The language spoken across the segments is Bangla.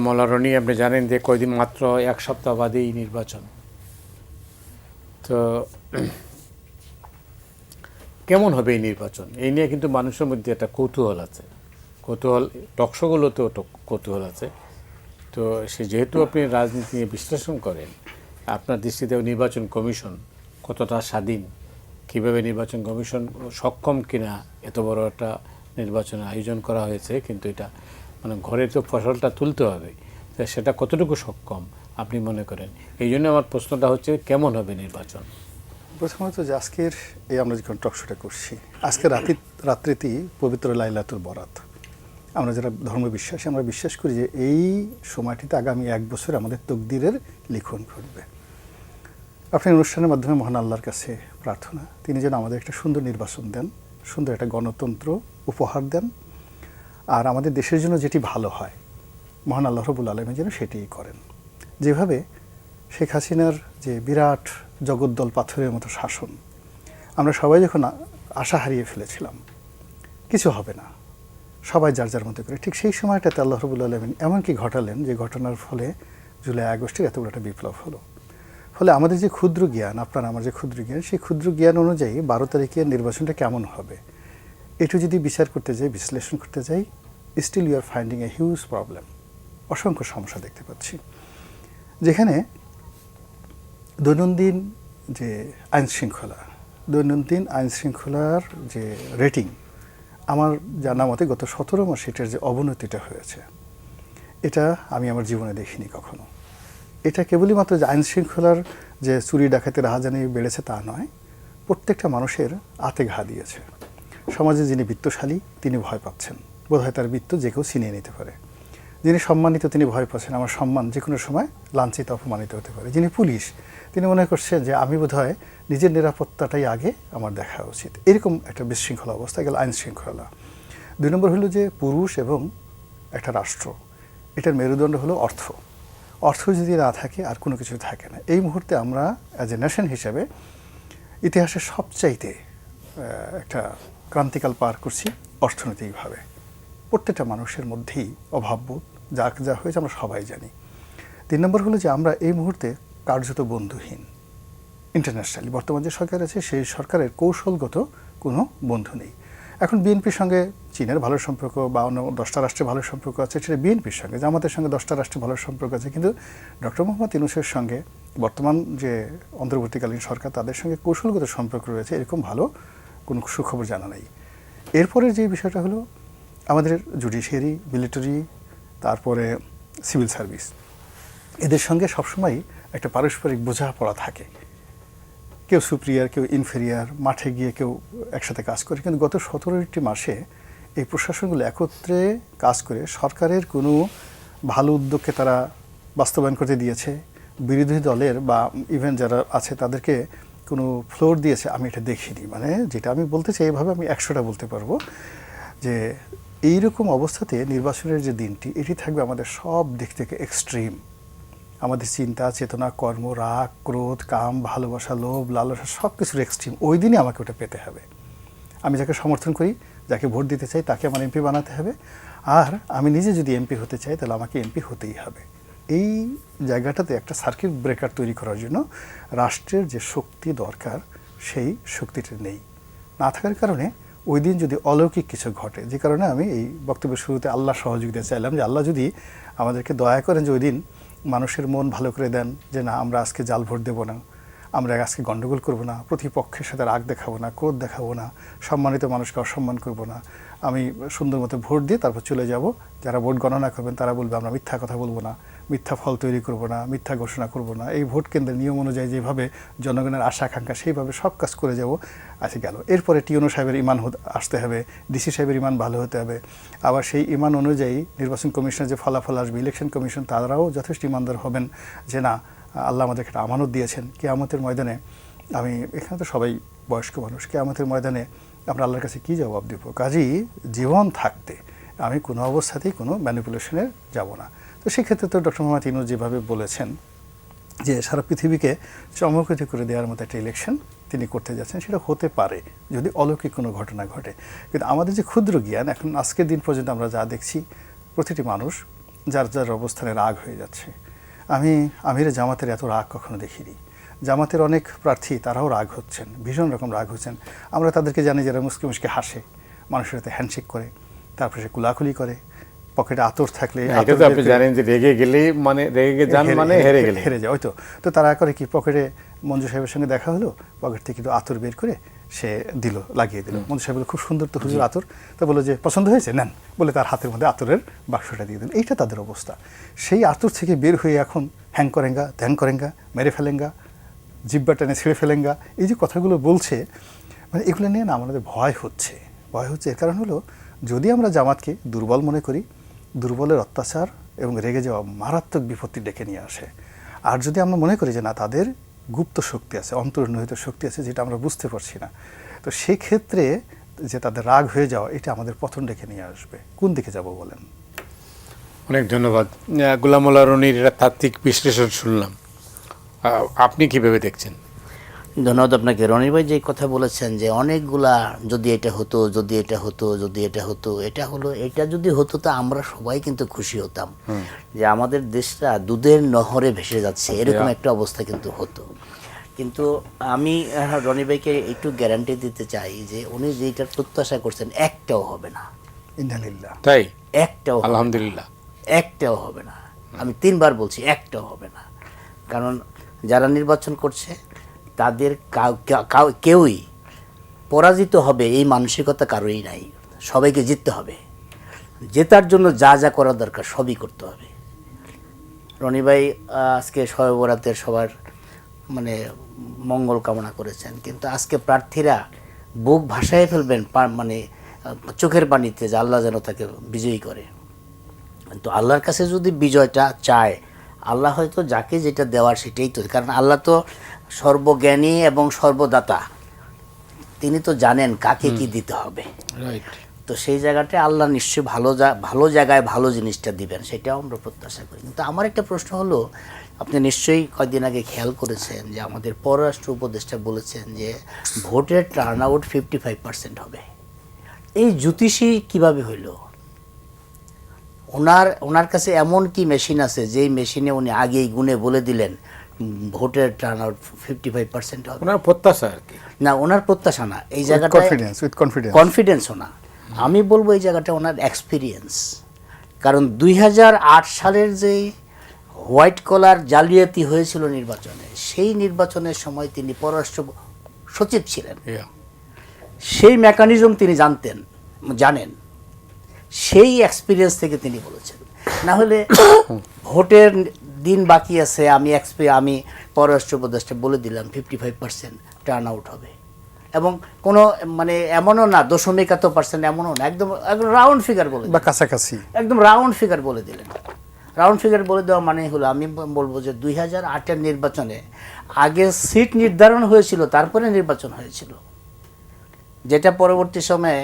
মলারণী আপনি জানেন যে কয়দিন মাত্র এক সপ্তাহ বাদেই নির্বাচন। তো কেমন হবে এই নির্বাচন, এই নিয়ে কিন্তু মানুষের মধ্যে একটা কৌতূহল আছে। কৌতূহল টকশোগুলোতেও কৌতূহল আছে। তো সে যেহেতু আপনি রাজনীতি নিয়ে বিশ্লেষণ করেন, আপনার দৃষ্টিতেও নির্বাচন কমিশন কতটা স্বাধীন, কীভাবে নির্বাচন কমিশন সক্ষম কিনা এত বড় একটা নির্বাচনের আয়োজন করা হয়েছে, কিন্তু এটা মানে ঘরে তো ফসলটা তুলতে হবে, তা সেটা কতটুকু সক্ষম আপনি মনে করেন? এই জন্য আমার প্রশ্নটা হচ্ছে কেমন হবে নির্বাচন। প্রথমত যে আজকের এই আমরা যখন টকশোটা করছি, আজকে রাত্রিতেই পবিত্র লাইলাতুল বরাত। আমরা যারা ধর্ম বিশ্বাসী আমরা বিশ্বাস করি যে এই সময়টিতে আগামী 1 বছর আমাদের তকদিরের লিখন ঘটবে। আপনার অনুষ্ঠানের মাধ্যমে মহান আল্লাহর কাছে প্রার্থনা, তিনি যেন আমাদের একটা সুন্দর নির্বাচন দেন, সুন্দর একটা গণতন্ত্র উপহার দেন, আর আমাদের দেশের জন্য যেটি ভালো হয় মহান আল্লাহ রাব্বুল আলামিন যেন সেটিই করেন। যেভাবে শেখ হাসিনার যে বিরাট জগদ্দল পাথরের মতো শাসন, আমরা সবাই যখন আশা হারিয়ে ফেলেছিলাম কিছু হবে না, সবাই যার যার মতো করে, ঠিক সেই সময়টাতে আল্লাহ রাব্বুল আলামিন এমন কি ঘটালেন যে ঘটনার ফলে জুলাই আগস্টের এত বড় একটা বিপ্লব হলো। ফলে আমাদের যে ক্ষুদ্র জ্ঞান, আপনার আমার যে ক্ষুদ্র জ্ঞান, সেই ক্ষুদ্র জ্ঞান অনুযায়ী 12 তারিখের নির্বাচনটা কেমন হবে একটু যদি বিচার করতে যাই, বিশ্লেষণ করতে যাই, still you are finding a huge problem. অসংখ্য সমস্যা দেখতে পাচ্ছি, যেখানে দৈনন্দিন যে দৈনন্দিন আইন শৃঙ্খলার যে রেটিং, আমার জানা মতে গত 17 মাস এটার যে অবনতিটা হয়েছে, এটা আমি আমার জীবনে দেখিনি কখনো। এটা কেবলই মাত্র যে আইন শৃঙ্খলার যে চুরি ডাকাতি রাহাজানি বেড়েছে তা নয়, প্রত্যেকটা মানুষের আতে ঘা দিয়েছে। সমাজে যিনি বিত্তশালী তিনি ভয় পাচ্ছেন, বোধহয় তার বিত্ত যে কেউ ছিনিয়ে নিতে পারে। যিনি সম্মানিত তিনি ভয় পাচ্ছেন, আমার সম্মান যে কোনো সময় লাঞ্ছিত অপমানিত হতে পারে। যিনি পুলিশ তিনি মনে করছেন যে আমি বোধহয় নিজের নিরাপত্তাটাই আগে আমার দেখা উচিত। এরকম একটা বিশৃঙ্খলা অবস্থা গেল আইন শৃঙ্খলা। 2 নম্বর হলো যে পুরুষ এবং একটা রাষ্ট্র, এটার মেরুদণ্ড হলো অর্থ। অর্থ যদি না থাকে আর কোনো কিছু থাকে না। এই মুহূর্তে আমরা অ্যাজ এ নেশন হিসেবে ইতিহাসের সবচাইতে একটা ক্রান্তিকাল পার করছি অর্থনৈতিকভাবে। প্রত্যেকটা মানুষের মধ্যেই অভাববোধ যা হয়েছে আমরা সবাই জানি। 3 নম্বর হলো যে আমরা এই মুহূর্তে কার্যত বন্ধুহীন ইন্টারন্যাশনালি। বর্তমান যে সরকার আছে সেই সরকারের কৌশলগত কোনো বন্ধু নেই। এখন বিএনপির সঙ্গে চীনের ভালো সম্পর্ক বা অন্য 10টা রাষ্ট্রের ভালো সম্পর্ক আছে, সেটা বিএনপির সঙ্গে, জামাতের সঙ্গে 10টা রাষ্ট্রের ভালো সম্পর্ক আছে, কিন্তু ডক্টর মোহাম্মদ ইউনূসের সঙ্গে বর্তমান যে অন্তর্বর্তীকালীন সরকার তাদের সঙ্গে কৌশলগত সম্পর্ক রয়েছে, এরকম ভালো কোনো সুখবর জানা নেই। এরপরের যে বিষয়টা হলো আমাদের জুডিশিয়ারি, মিলিটারি, তারপরে সিভিল সার্ভিস, এদের সঙ্গে সবসময় একটা পারস্পরিক বোঝাপড়া থাকে। কেউ সুপ্রিয়ার, কেউ ইনফেরিয়ার, মাঠে গিয়ে কেউ একসাথে কাজ করে। কিন্তু গত 17টি মাসে এই প্রশাসনগুলো একত্রে কাজ করে সরকারের কোনো ভালো উদ্যোগকে তারা বাস্তবায়ন করতে দিয়েছে, বিরোধী দলের বা ইভেন যারা আছে তাদেরকে কোনো ফ্লোর দিয়েছে, আমি এটা দেখিনি। মানে যেটা আমি বলতে চাই, এইভাবে আমি 100টা বলতে পারবো যে এইরকম অবস্থাতে নির্বাচনের যে দিনটি, এটি থাকবে আমাদের সব দিক থেকে এক্সট্রিম। আমাদের চিন্তা, চেতনা, কর্ম, রাগ, ক্রোধ, কাম, ভালোবাসা, লোভ, লালসা সব কিছুর এক্সট্রিম। ওই দিনই আমাকে ওটা পেতে হবে। আমি যাকে সমর্থন করি, যাকে ভোট দিতে চাই, তাকে আমার এমপি বানাতে হবে। আর আমি নিজে যদি এমপি হতে চাই তাহলে আমাকে এমপি হতেই হবে। এই জায়গাটাতে একটা সার্কিট ব্রেকার তৈরি করার জন্য রাষ্ট্রের যে শক্তি দরকার সেই শক্তিটা নেই। না থাকার কারণে ওই দিন যদি অলৌকিক কিছু ঘটে, যে কারণে আমি এই বক্তব্যের শুরুতে আল্লাহ সহযোগিতা চাইলাম, যে আল্লাহ যদি আমাদেরকে দয়া করেন যে ওই দিন মানুষের মন ভালো করে দেন, যে না আমরা আজকে জাল ভোট দেবো না, আমরা আজকে গণ্ডগোল করবো না, প্রতিপক্ষের সাথে রাগ দেখাবো না, ক্রোধ দেখাবো না, সম্মানিত মানুষকে অসম্মান করবো না, আমি সুন্দর মতো ভোট দিয়ে তারপর চলে যাব। যারা ভোট গণনা করবেন তারা বলবে আমরা মিথ্যা কথা বলবো না, মিথ্যা ফল তৈরি করবো না, মিথ্যা ঘোষণা করবো না, এই ভোট কেন্দ্রের নিয়ম অনুযায়ী যেভাবে জনগণের আশা আকাঙ্ক্ষা সেইভাবে সব কাজ করে যাব। আচ্ছা গেল, এরপরে টিউনো সাহেবের ইমান আসতে হবে, ডিসি সাহেবের ইমান ভালো হতে হবে। আবার সেই ইমান অনুযায়ী নির্বাচন কমিশনের যে ফলাফল আসবে, ইলেকশন কমিশন তারাও যথেষ্ট ইমানদার হবেন যে না আল্লাহ আমাদেরকে একটা আমানত দিয়েছেন। কিয়ামতের ময়দানে আমি, এখানে তো সবাই বয়স্ক মানুষ, কিয়ামতের ময়দানে আমরা আল্লাহর কাছে কী জবাব দেবো? কাজেই জীবন থাকতে আমি কোনো অবস্থাতেই কোনো ম্যানিপুলেশনে যাব না। তো সেক্ষেত্রে তো ডক্টর মোহাম্মদ ইউনূস যেভাবে বলেছেন যে সারা পৃথিবীকে চমকৃত করে দেওয়ার মতো একটা ইলেকশন তিনি করতে যাচ্ছেন, সেটা হতে পারে যদি অলৌকিক কোনো ঘটনা ঘটে। কিন্তু আমাদের যে ক্ষুদ্র জ্ঞান, এখন আজকের দিন পর্যন্ত আমরা যা দেখছি, প্রতিটি মানুষ যার যার অবস্থানে রাগ হয়ে যাচ্ছে। আমি আমিরে জামাতের এত রাগ কখনো দেখিনি। জামাতের অনেক প্রার্থী তারাও রাগ হচ্ছেন, ভীষণ রকম রাগ হচ্ছেন। আমরা তাদেরকে জানি যারা মুসকে মুসকে হাসে, মানুষের সাথে হ্যান্ডশেক করে, তারপরে সে কুলাকুলি করে, পকেটে আতর থাকলে এটা তো আপনি জানেন যে রেগে গেলেই মানে রেগে যান মানে হেরে গেলে হেরে যায়। ওই তো তারা করে কি, পকেটে মঞ্জু সাহেবের সঙ্গে দেখা হলো, পকেট থেকে একটু আতর বের করে সে দিল, লাগিয়ে দিল। মঞ্জু সাহেব বলল, খুব সুন্দর তো হুজুর আতর। তো বললো যে পছন্দ হয়েছে, নেন, বলে তার হাতের মধ্যে আতরের বাক্সটা দিয়ে দিল। এইটা তাদের অবস্থা। সেই আতর থেকে বের হয়ে এখন হ্যাং করেঙ্গা, ধ্যান করেঙ্গা, মেরে ফেলেঙ্গা, জিব্বা টেনে ছিঁড়ে ফেলেঙ্গা, এই যে কথাগুলো বলছে, মানে এগুলো নিয়ে না আমাদের ভয় হচ্ছে। এর কারণ হলো, যদি আমরা জামাতকে দুর্বল মনে করি, দুর্বলের অত্যাচার এবং রেগে যাওয়া মারাত্মক বিপত্তি ডেকে নিয়ে আসে। আর যদি আমরা মনে করি যে না, তাদের গুপ্ত শক্তি আছে, অন্তর্নিহিত শক্তি আছে, যেটা আমরা বুঝতে পারছি না, তো সেক্ষেত্রে যে তাদের রাগ হয়ে যাওয়া, এটা আমাদের পতন ডেকে নিয়ে আসবে। কোন দিকে যাব বলেন? অনেক ধন্যবাদ। গোলাম মোল্লা রনির এটা তাত্ত্বিক বিশ্লেষণ শুনলাম, আপনি কিভাবে দেখছেন? ধন্যবাদ আপনাকে। রনি ভাই যে কথা বলেছেন যে অনেকগুলা যদি এটা হতো, যদি এটা হতো, যদি এটা হতো, এটা হলো, এটা যদি হতো তা আমরা সবাই কিন্তু খুশি হতাম যে আমাদের দেশটা দুধের নহরে ভেসে যাচ্ছে, এরকম একটা অবস্থা কিন্তু হতো। কিন্তু আমি রনি ভাইকে একটু গ্যারান্টি দিতে চাই যে উনি যেটার প্রত্যাশা করছেন একটাও হবে না। ইন্নালিল্লাহ। তাই? একটাও হবে না। আলহামদুলিল্লাহ। একটাও হবে না। আমি 3 বার বলছি, একটাও হবে না। কারণ যারা নির্বাচন করছে তাদের কেউই পরাজিত হবে এই মানসিকতা কারোই নাই। সবাইকে জিততে হবে, জেতার জন্য যা যা করা দরকার সবই করতে হবে। রনি ভাই আজকে শবে বরাতের সবার মানে মঙ্গল কামনা করেছেন, কিন্তু আজকে প্রার্থীরা বুক ভাসায় ফেলবেন মানে চোখের পানিতে, যে আল্লাহ যেন তাকে বিজয়ী করে। তো আল্লাহর কাছে যদি বিজয়টা চায়, আল্লাহ হয়তো যাকে যেটা দেওয়ার সেটাই তো, কারণ আল্লাহ তো সর্বজ্ঞানী এবং সর্বদাতা, তিনি তো জানেন কাকে কি দিতে হবে। রাইট। তো সেই জায়গাটায় আল্লাহ নিশ্চয়ই ভালো জায়গায় ভালো জিনিসটা দিবেন, সেটাও আমরা প্রত্যাশা করি। কিন্তু আমার একটা প্রশ্ন হলো, আপনি নিশ্চয়ই কয়েকদিন আগে খেয়াল করেছেন যে আমাদের পররাষ্ট্র উপদেষ্টা বলেছেন যে ভোটের টার্ন আউট 55% হবে। এই জ্যোতিষী কিভাবে হইল? ওনার কাছে এমন কি মেশিন আছে যেই মেশিনে উনি আগেই গুনে বলে দিলেন ভোটের টার্ন আউট 55% হবে? ওনার প্রত্যাশা আর কি। না, ওনার প্রত্যাশা না, এই জায়গাটা কনফিডেন্সও না। আমি বলবো এই জায়গাটা ওনার এক্সপিরিয়েন্স। কারণ 2008 সালের যে হোয়াইট কলার জালিয়াতি হয়েছিল নির্বাচনে, সেই নির্বাচনের সময় তিনি পররাষ্ট্র সচিব ছিলেন। সেই মেকানিজম তিনি জানেন, সেই এক্সপিরিয়েন্স থেকে তিনি বলেছেন। না হলে ভোটের দিন বাকি আছে, আমি পররাষ্ট্র উপদেষ্টা বলে দিলাম 55% টার্ন আউট হবে, এবং কোনো মানে এমনও না 0.1% এমনও না, একদম রাউন্ড ফিগার বলে বা কাছাকাছি, একদম রাউন্ড ফিগার বলে দিলেন। রাউন্ড ফিগার বলে দেওয়া মানে হলো, আমি বলবো যে 2008-এর নির্বাচনে আগে সিট নির্ধারণ হয়েছিল, তারপরে নির্বাচন হয়েছিল, যেটা পরবর্তী সময়ে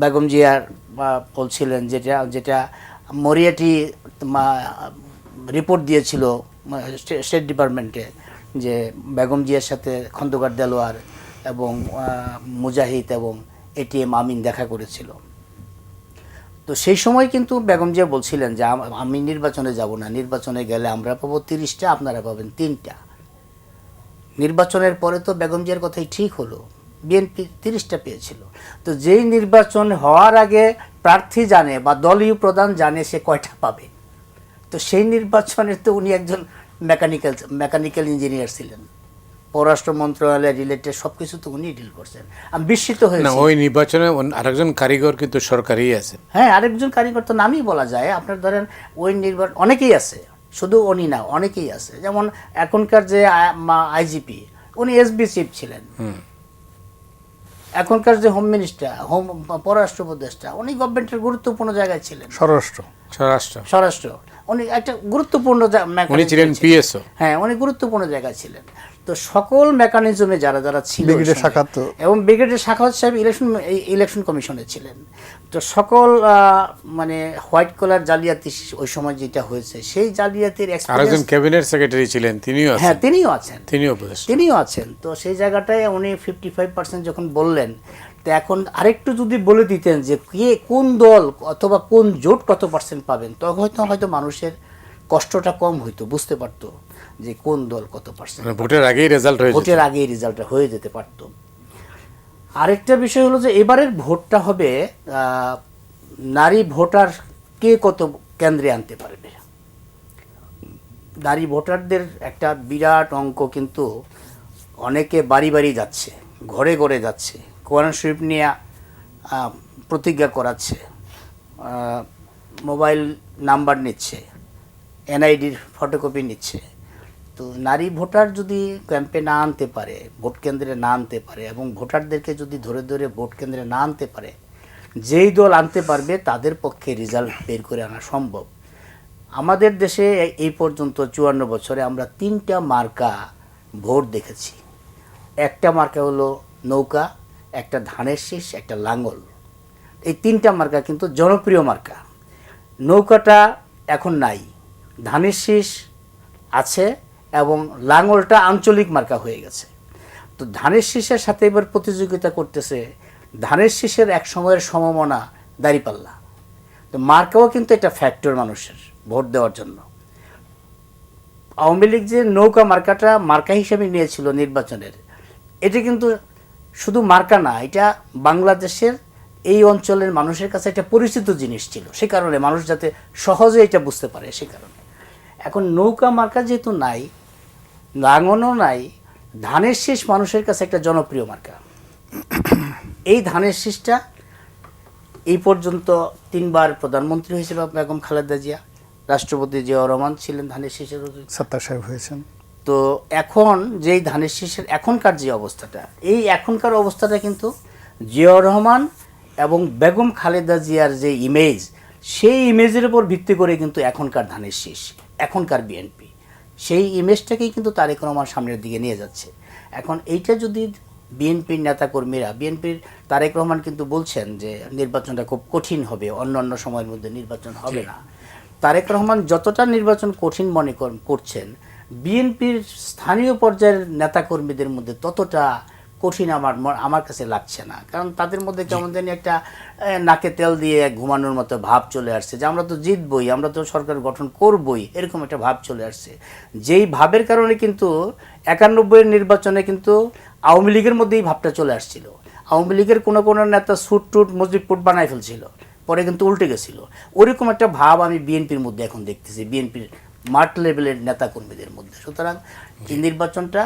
বেগম জিয়ার বলছিলেন, যেটা মরিয়াটি রিপোর্ট দিয়েছিল স্টেট ডিপার্টমেন্টে, যে বেগম জিয়ার সাথে খন্দকার দেলোয়ার এবং মুজাহিদ এবং এটিএম আমিন দেখা করেছিল। তো সেই সময় কিন্তু বেগম জিয়া বলছিলেন যে আমি নির্বাচনে যাব না, নির্বাচনে গেলে আমরা পাবো 30টা, আপনারা পাবেন 3টা। নির্বাচনের পরে তো বেগম জিয়ার কথাই ঠিক হলো, বিএনপি 30টা পেয়েছিল। তো যেই নির্বাচন হওয়ার আগে প্রার্থী জানে বা দলীয় প্রধান জানে সে কয়টা পাবে, তো সেই নির্বাচনের তো উনি একজন মেকানিক্যাল ইঞ্জিনিয়ার ছিলেন, পররাষ্ট্র মন্ত্রণালয় রিলেটেড সব কিছু তো উনি ডিল করছেন। আমি বিস্মিত হয়েছি। না, ওই নির্বাচনে আরেকজন কারিগর কিন্তু সরকারি আছে। হ্যাঁ, আরেকজন কারিগর তো নামই বলা যায়। আপনার ধরেন ওই নির্বাচন অনেকেই আছে, শুধু উনি না, অনেকেই আছে। যেমন এখনকার যে আইজিপি, উনি এসবি চিফ ছিলেন। এখনকার যে হোম মিনিস্টার, পররাষ্ট্র উপদেষ্টা, উনি গভর্নমেন্টের গুরুত্বপূর্ণ জায়গায় ছিলেন। স্বরাষ্ট্র উনি একটা গুরুত্বপূর্ণ উনি ছিলেন পিএসও। হ্যাঁ, উনি গুরুত্বপূর্ণ জায়গায় ছিলেন। তো সকল মেকানিজমে যারা ছিল, এবং ব্রিগেডিয়ার সাখাওয়াত সাহেব ইলেকশন কমিশনে ছিলেন। তো সকল মানে হোয়াইট কলার জালিয়াতি ওই সময় যেটা হয়েছে, সেই জালিয়াতির আরেকজন ক্যাবিনেট সেক্রেটারি ছিলেন, হ্যাঁ তিনিও আছেন। তিনিও আছেন। তো সেই জায়গাটায় উনি 55% যখন বললেন, তো এখন আরেকটু যদি বলে দিতেন যে কে কোন দল অথবা কোন জোট কত পার্সেন্ট পাবেন, তখন হয়তো মানুষের কষ্টটা কম হইতো, বুঝতে পারতো যে কোন দল কত পার্সেন্ট। মানে ভোটের আগেই রেজাল্ট হয়ে ভোটের আগেই রেজাল্টটা হয়ে যেতে পারতো। আরেকটা বিষয় হলো যে এবারের ভোটটা হবে নারী ভোটার কে কত কেন্দ্রে আনতে পারবে। নারী ভোটারদের একটা বিরাট অঙ্ক, কিন্তু অনেকে বাড়ি বাড়ি যাচ্ছে, ঘরে ঘরে যাচ্ছে, কোরআন শরীফ নিয়ে প্রতিজ্ঞা করাচ্ছে, মোবাইল নাম্বার নিচ্ছে, এনআইডির ফটোকপি নিচ্ছে। তো নারী ভোটার যদি ক্যাম্পে না আনতে পারে, ভোট কেন্দ্রে না আনতে পারে, এবং ভোটারদেরকে যদি ধরে ধরে ভোট কেন্দ্রে না আনতে পারে, যেই দল আনতে পারবে তাদের পক্ষে রেজাল্ট বের করে আনা সম্ভব। আমাদের দেশে এই পর্যন্ত 54 বছরে আমরা 3টা মার্কা ভোট দেখেছি। একটা মার্কা হলো নৌকা, একটা ধানের শীষ, একটা লাঙ্গল। এই 3টা মার্কা কিন্তু জনপ্রিয় মার্কা। নৌকাটা এখন নাই, ধানের শীষ আছে, এবং লাঙ্গলটা আঞ্চলিক মার্কা হয়ে গেছে। তো ধানের শীষের সাথে এবার প্রতিযোগিতা করতেছে ধানের শীষের এক সময়ের সমমনা দাঁড়িপাল্লা। তো মার্কাও কিন্তু একটা ফ্যাক্টর মানুষের ভোট দেওয়ার জন্য। আওয়ামী লীগ যে নৌকা মার্কাটা মার্কা হিসেবে নিয়েছিল নির্বাচনের, এটা কিন্তু শুধু মার্কা না, এটা বাংলাদেশের এই অঞ্চলের মানুষের কাছে একটা পরিচিত জিনিস ছিল। সে কারণে মানুষ যাতে সহজে এটা বুঝতে পারে, সে কারণে। এখন নৌকা মার্কা যেহেতু নাই, লাঙলও নাই, ধানের শীষ মানুষের কাছে একটা জনপ্রিয় মার্কা। এই ধানের শীষটা এই পর্যন্ত 3বার প্রধানমন্ত্রী হয়েছে বেগম খালেদা জিয়া, রাষ্ট্রপতি জিয়াউর রহমান ছিলেন ধানের শীষের অধিকারী, সত্তার সাহেব হয়েছেন। তো এখন যেই ধানের শীষের এখনকার যে অবস্থাটা, এই এখনকার অবস্থাটা কিন্তু জিয়াউর রহমান এবং বেগম খালেদা জিয়ার যে ইমেজ, সেই ইমেজের উপর ভিত্তি করে কিন্তু এখনকার ধানের শীষ, এখনকার বিএনপি, সেই ইমেজটাকেই কিন্তু তারেক রহমান সামনের দিকে নিয়ে যাচ্ছে। এখন এইটা যদি বিএনপির নেতাকর্মীরা, বিএনপির তারেক রহমান কিন্তু বলছেন যে নির্বাচনটা খুব কঠিন হবে, অন্য সময়ের মধ্যে নির্বাচন হবে না। তারেক রহমান যতটা নির্বাচন কঠিন মনে করছেন, বিএনপির স্থানীয় পর্যায়ের নেতাকর্মীদের মধ্যে ততটা কঠিন আমার কাছে লাগছে না। কারণ তাদের মধ্যে কেমন জানি একটা নাকে তেল দিয়ে ঘুমানোর মতো ভাব চলে আসছে যে আমরা তো জিতবই, আমরা তো সরকার গঠন করবই, এরকম একটা ভাব চলে আসছে। যেই ভাবের কারণে কিন্তু 91-এর নির্বাচনে কিন্তু আওয়ামী লীগের মধ্যে এই ভাবটা চলে আসছিল। আওয়ামী লীগের কোনো নেতা স্যুট টুট মসজিদ পুট বানাই ফেলছিল, পরে কিন্তু উল্টে গেছিল। ওরকম একটা ভাব আমি বিএনপির মধ্যে এখন দেখতেছি, বিএনপির মাঠ লেভেলের নেতাকর্মীদের মধ্যে। সুতরাং এই নির্বাচনটা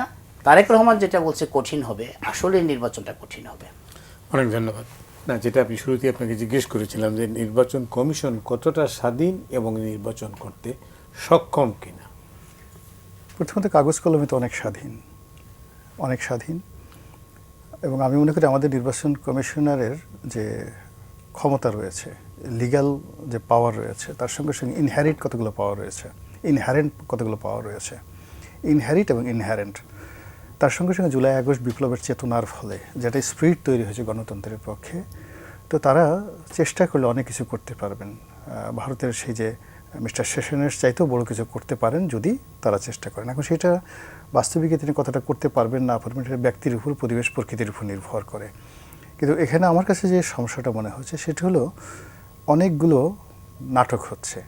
তারেক রহমান যেটা বলছে কঠিন হবে, আসলে নির্বাচনটা কঠিন হবে। অনেক ধন্যবাদ। না, যেটা আমি শুরুতেই আপনাকে জিজ্ঞেস করেছিলাম যে নির্বাচন কমিশন কতটা স্বাধীন এবং নির্বাচন করতে সক্ষম কিনা। প্রথমত কাগজ কলমে তো অনেক স্বাধীন, অনেক স্বাধীন। এবং আমি মনে করি আমাদের নির্বাচন কমিশনারের যে ক্ষমতা রয়েছে, লিগ্যাল যে পাওয়ার রয়েছে, তার সঙ্গে সঙ্গে ইনহ্যারিট কতগুলো পাওয়ার রয়েছে, ইনহ্যারেন্ট কতগুলো পাওয়ার রয়েছে, ইনহ্যারিট এবং ইনহ্যারেন্ট। তার সঙ্গে সঙ্গে জুলাই আগস্ট বিপ্লবের চেতনার ফলে যেটা স্পিরিট তৈরি হয়েছে গণতন্ত্রের পক্ষে, তো তারা চেষ্টা করলে অনেক কিছু করতে পারবেন। ভারতের সেই যে মিস্টার সেশনের চাইতেও বড় কিছু করতে পারেন যদি তারা চেষ্টা করেন। এখন সেটা বাস্তবিকে তিনি কথাটা করতে পারবেন না পারবেন, এটা ব্যক্তির উপর, পরিবেশ প্রকৃতির উপর নির্ভর করে। কিন্তু এখানে আমার কাছে যে সমস্যাটা মনে হচ্ছে সেটা হলো অনেকগুলো নাটক হচ্ছে,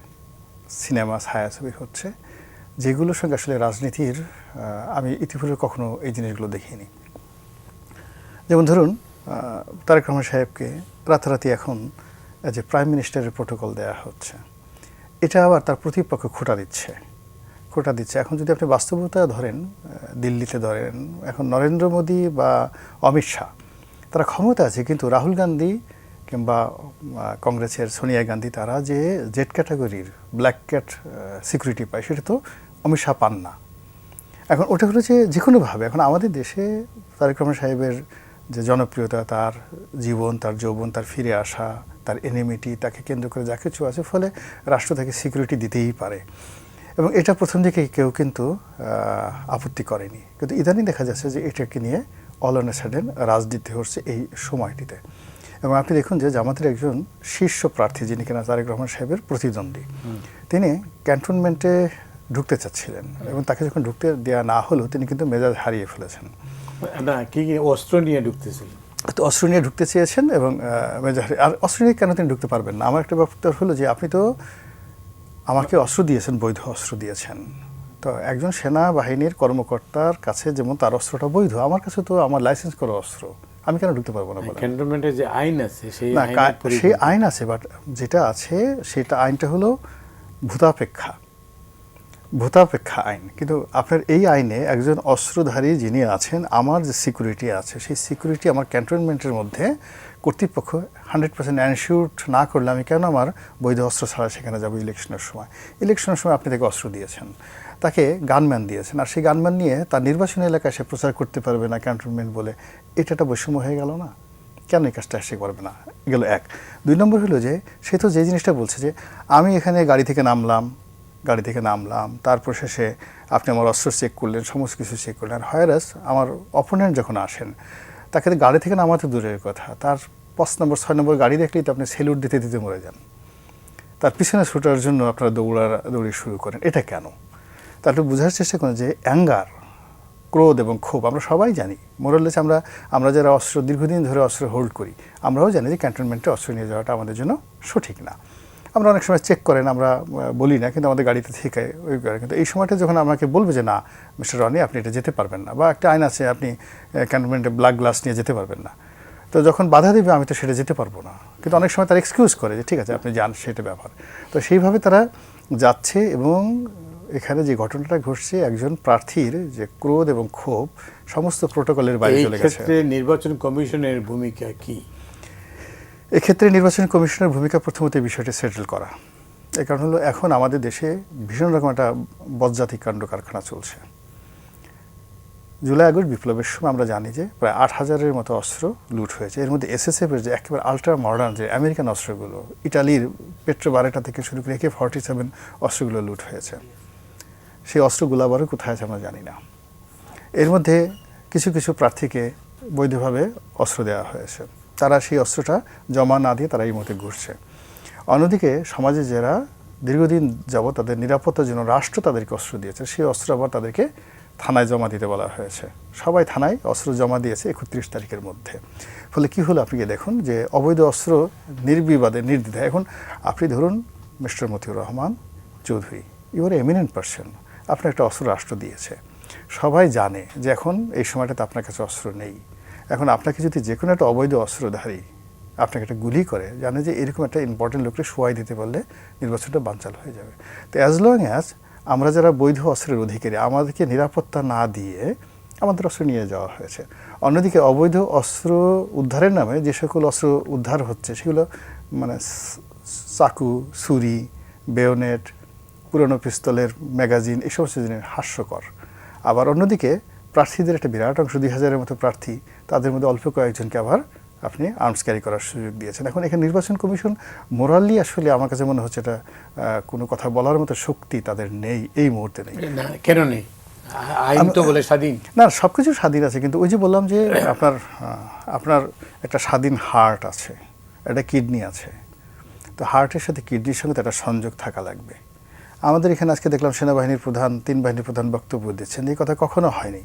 সিনেমা, ছায়াছবি হচ্ছে, যেগুলোর সঙ্গে আসলে রাজনীতির আমি ইতিপূর্বে কখনো এই জিনিসগুলো দেখিনি। যেমন ধরুন তারেক রহমান সাহেবকে রাতারাতি এখন যে প্রাইম মিনিস্টারের প্রোটোকল দেওয়া হচ্ছে, এটা আবার তার প্রতিপক্ষ খোঁটা দিচ্ছে। এখন যদি আপনি বাস্তবতা ধরেন, দিল্লিতে ধরেন, এখন নরেন্দ্র মোদী বা অমিত শাহ তারা ক্ষমতা আছে, কিন্তু রাহুল গান্ধী কিংবা কংগ্রেসের সোনিয়া গান্ধী তারা যে জেড ক্যাটাগরির ব্ল্যাক ক্যাট সিকিউরিটি পায়, সেটা তো অমিত শাহ পান না। এখন ওটা হলো যে কোনোভাবে এখন আমাদের দেশে তারেক রহমান সাহেবের যে জনপ্রিয়তা, তার জীবন, তার যৌবন, তার ফিরে আসা, তার এনিমিটি, তাকে কেন্দ্র করে যা কিছু আছে, ফলে রাষ্ট্র তাকে সিকিউরিটি দিতেই পারে। এবং এটা প্রথম দিকে কেউ কিন্তু আপত্তি করেনি, কিন্তু ইদানিং দেখা যাচ্ছে যে এটাকে নিয়ে অল অন এ সাডেন রাজনীতি হচ্ছে এই সময়টিতে। এবং আপনি দেখুন যে জামাতের একজন শীর্ষ প্রার্থী, যিনি কিনা তারেক রহমান সাহেবের প্রতিদ্বন্দ্বী, তিনি ক্যান্টনমেন্টে ঢুকতে চাচ্ছিলেন, এবং তাকে যখন ঢুকতে দেওয়া না হলো তিনি কিন্তু মেজাজ হারিয়ে ফেলেছেন। না, কি অস্ত্র নিয়ে ঢুকতেছিল? তো অস্ত্র নিয়ে ঢুকতে চেয়েছেন এবং মেজর আর অস্ত্র নিয়ে কেন তিনি ঢুকতে পারবেন না? আমার একটা ব্যাপার হলো যে আপনি তো আমাকে অস্ত্র দিয়েছেন, বৈধ অস্ত্র দিয়েছেন। তো একজন সেনাবাহিনীর কর্মকর্তার কাছে যেমন তার অস্ত্রটা বৈধ, আমার কাছে তো আমার লাইসেন্স করা অস্ত্র, আমি কেন ঢুকতে পারবো না? বলেন। ক্যান্টনমেন্টের যে আইন আছে সেই না, আইনের সেই পরিপন্থী। আইন আছে, বাট যেটা আছে সেটা আইনটা হলো ভূতাপেক্ষা আইন। কিন্তু আপনার এই আইনে একজন অস্ত্রধারী যিনি আছেন, আমার যে সিকিউরিটি আছে সেই সিকিউরিটি আমার ক্যান্টনমেন্টের মধ্যে কর্তৃপক্ষ 100% এনশিওরড না করলে আমি কেন আমার বৈধ অস্ত্র ছাড়া সেখানে যাবো ইলেকশনের সময়? ইলেকশনের সময় আপনি তাকে অস্ত্র দিয়েছেন, তাকে গানম্যান দিয়েছেন, আর সেই গানম্যান নিয়ে তার নির্বাচনী এলাকায় সে প্রচার করতে পারবে না ক্যান্টনমেন্ট বলে, এটা একটা বৈষম্য হয়ে গেল না? কেন এই কাজটা সে করবে না? গেল এক। 2 নম্বর হলো যে সে তো যে জিনিসটা বলছে যে আমি এখানে গাড়ি থেকে নামলাম, তারপর শেষে আপনি আমার অস্ত্র চেক করলেন, সমস্ত কিছু চেক করলেন। আর হয়রাস আমার অপোনেন্ট যখন আসেন, তাকে তো গাড়ি থেকে নামাতে দূরের কথা, তার 5 নম্বর 6 নম্বর গাড়ি দেখলেই তো আপনি সেলুট দিতে দিতে মরে যান, তার পিছনে ছুটার জন্য আপনারা দৌড়ি শুরু করেন। এটা কেন? তা একটু বোঝার চেষ্টা করেন যে অ্যাঙ্গার, ক্রোধ এবং ক্ষোভ আমরা সবাই জানি। মোরালেস আমরা যারা অস্ত্র দীর্ঘদিন ধরে অস্ত্র হোল্ড করি, আমরাও জানি যে ক্যান্টনমেন্টে অস্ত্র নিয়ে যাওয়াটা আমাদের জন্য সঠিক না। আমরা অনেক সময় চেক করেন, আমরা বলি না, কিন্তু আমাদের গাড়িতে থেকে ওই করে। কিন্তু এই সময়টা যখন আমাকে বলবে যে না মিস্টার রনি আপনি এটা যেতে পারবেন না, বা একটা আইন আছে আপনি ক্যান্টনমেন্টে ব্ল্যাক গ্লাস নিয়ে যেতে পারবেন না, তো যখন বাধা দেবে আমি তো সেটা যেতে পারবো না। কিন্তু অনেক সময় তারা এক্সকিউজ করে যে ঠিক আছে আপনি যান, সেটা ব্যাপার। তো সেইভাবে তারা যাচ্ছে এবং এখানে যে ঘটনাটা ঘটছে, একজন প্রার্থীর যে ক্রোধ এবং ক্ষোভ সমস্ত প্রোটোকলের বাইরে এই চলে গেছে। ক্ষেত্রে নির্বাচন কমিশনের ভূমিকা কি? এক্ষেত্রে নির্বাচন কমিশনের ভূমিকা প্রথমত এই বিষয়টি সেটেল করা। এই কারণ হলো এখন আমাদের দেশে ভীষণ রকম একটা বজ্জাতিক কাণ্ড কারখানা চলছে। জুলাই আগস্ট বিপ্লবের সময় আমরা জানি যে প্রায় 8,000-এর মতো অস্ত্র লুট হয়েছে। এর মধ্যে এসএসএফের যে একেবারে আলট্রা মডার্ন যে আমেরিকান অস্ত্রগুলো, ইটালির পেট্রো বারেটা থেকে শুরু করে AK-47 অস্ত্রগুলো লুট হয়েছে। সেই অস্ত্রগুলো আবারও কোথায় আছে আমরা জানি না। এর মধ্যে কিছু কিছু প্রার্থীকে বৈধভাবে অস্ত্র দেওয়া হয়েছে, তারা সেই অস্ত্রটা জমা না দিয়ে তারা এই মতে ঘুরছে। অন্যদিকে সমাজে যারা দীর্ঘদিন যাবত তাদের নিরাপত্তার জন্য রাষ্ট্র তাদেরকে অস্ত্র দিয়েছে, সেই অস্ত্র আবার তাদেরকে থানায় জমা দিতে বলা হয়েছে। সবাই থানায় অস্ত্র জমা দিয়েছে 31 তারিখের মধ্যে। ফলে কি হলো আপনি দেখুন যে অবৈধ অস্ত্র নির্বিবাদে নির্দ্বিধায়। এখন আপনি ধরুন mister Motiur Rahman Chowdhury, you are eminent person, আপনার একটা অস্ত্র রাষ্ট্র দিয়েছে, সবাই জানে যে এখন এই সময়টাতে আপনার কাছে অস্ত্র নেই। এখন আপনাকে যদি যে কোনো একটা অবৈধ অস্ত্রধারী আপনাকে একটা গুলি করে, জানে যে এরকম একটা ইম্পর্টেন্ট লোককে শোয়াই দিতে পারলে নির্বাচনটা বানচাল হয়ে যাবে। তো অ্যাজ লং অ্যাজ আমরা যারা বৈধ অস্ত্রের অধিকারী, আমাদেরকে নিরাপত্তা না দিয়ে আমাদের অস্ত্র নিয়ে যাওয়া হয়েছে। অন্যদিকে অবৈধ অস্ত্র উদ্ধারের নামে যে সকল অস্ত্র উদ্ধার হচ্ছে সেগুলো মানে চাকু, ছুরি, বেয়োনেট, পুরনো পিস্তলের ম্যাগাজিন, এই সমস্ত জিনিস হাস্যকর। আবার অন্যদিকে প্রার্থীদের একটা বিরাট অংশ, 2,000-এর মতো প্রার্থী, তাদের মধ্যে অল্প কয়েকজনকে আবার আপনি আর্মস ক্যারি করার সুযোগ দিয়েছেন। এখন এখানে নির্বাচন কমিশন মোরালি আসলে আমার কাছে মনে হচ্ছে এটা কোনো কথা বলার মতো শক্তি তাদের নেই, এই মুহূর্তে নেই। না, কেন নেই? আইন তো বলে স্বাধীন। না, সব কিছু স্বাধীন আছে, কিন্তু ওই যে বললাম যে আপনার একটা স্বাধীন হার্ট আছে, একটা কিডনি আছে। তো হার্টের সাথে কিডনির সঙ্গে তো একটা সংযোগ থাকা লাগবে। আমাদের এখানে আজকে দেখলাম সেনাবাহিনীর প্রধান, 3 বাহিনীর প্রধান বক্তব্য দিচ্ছেন, এই কথা কখনো হয়নি।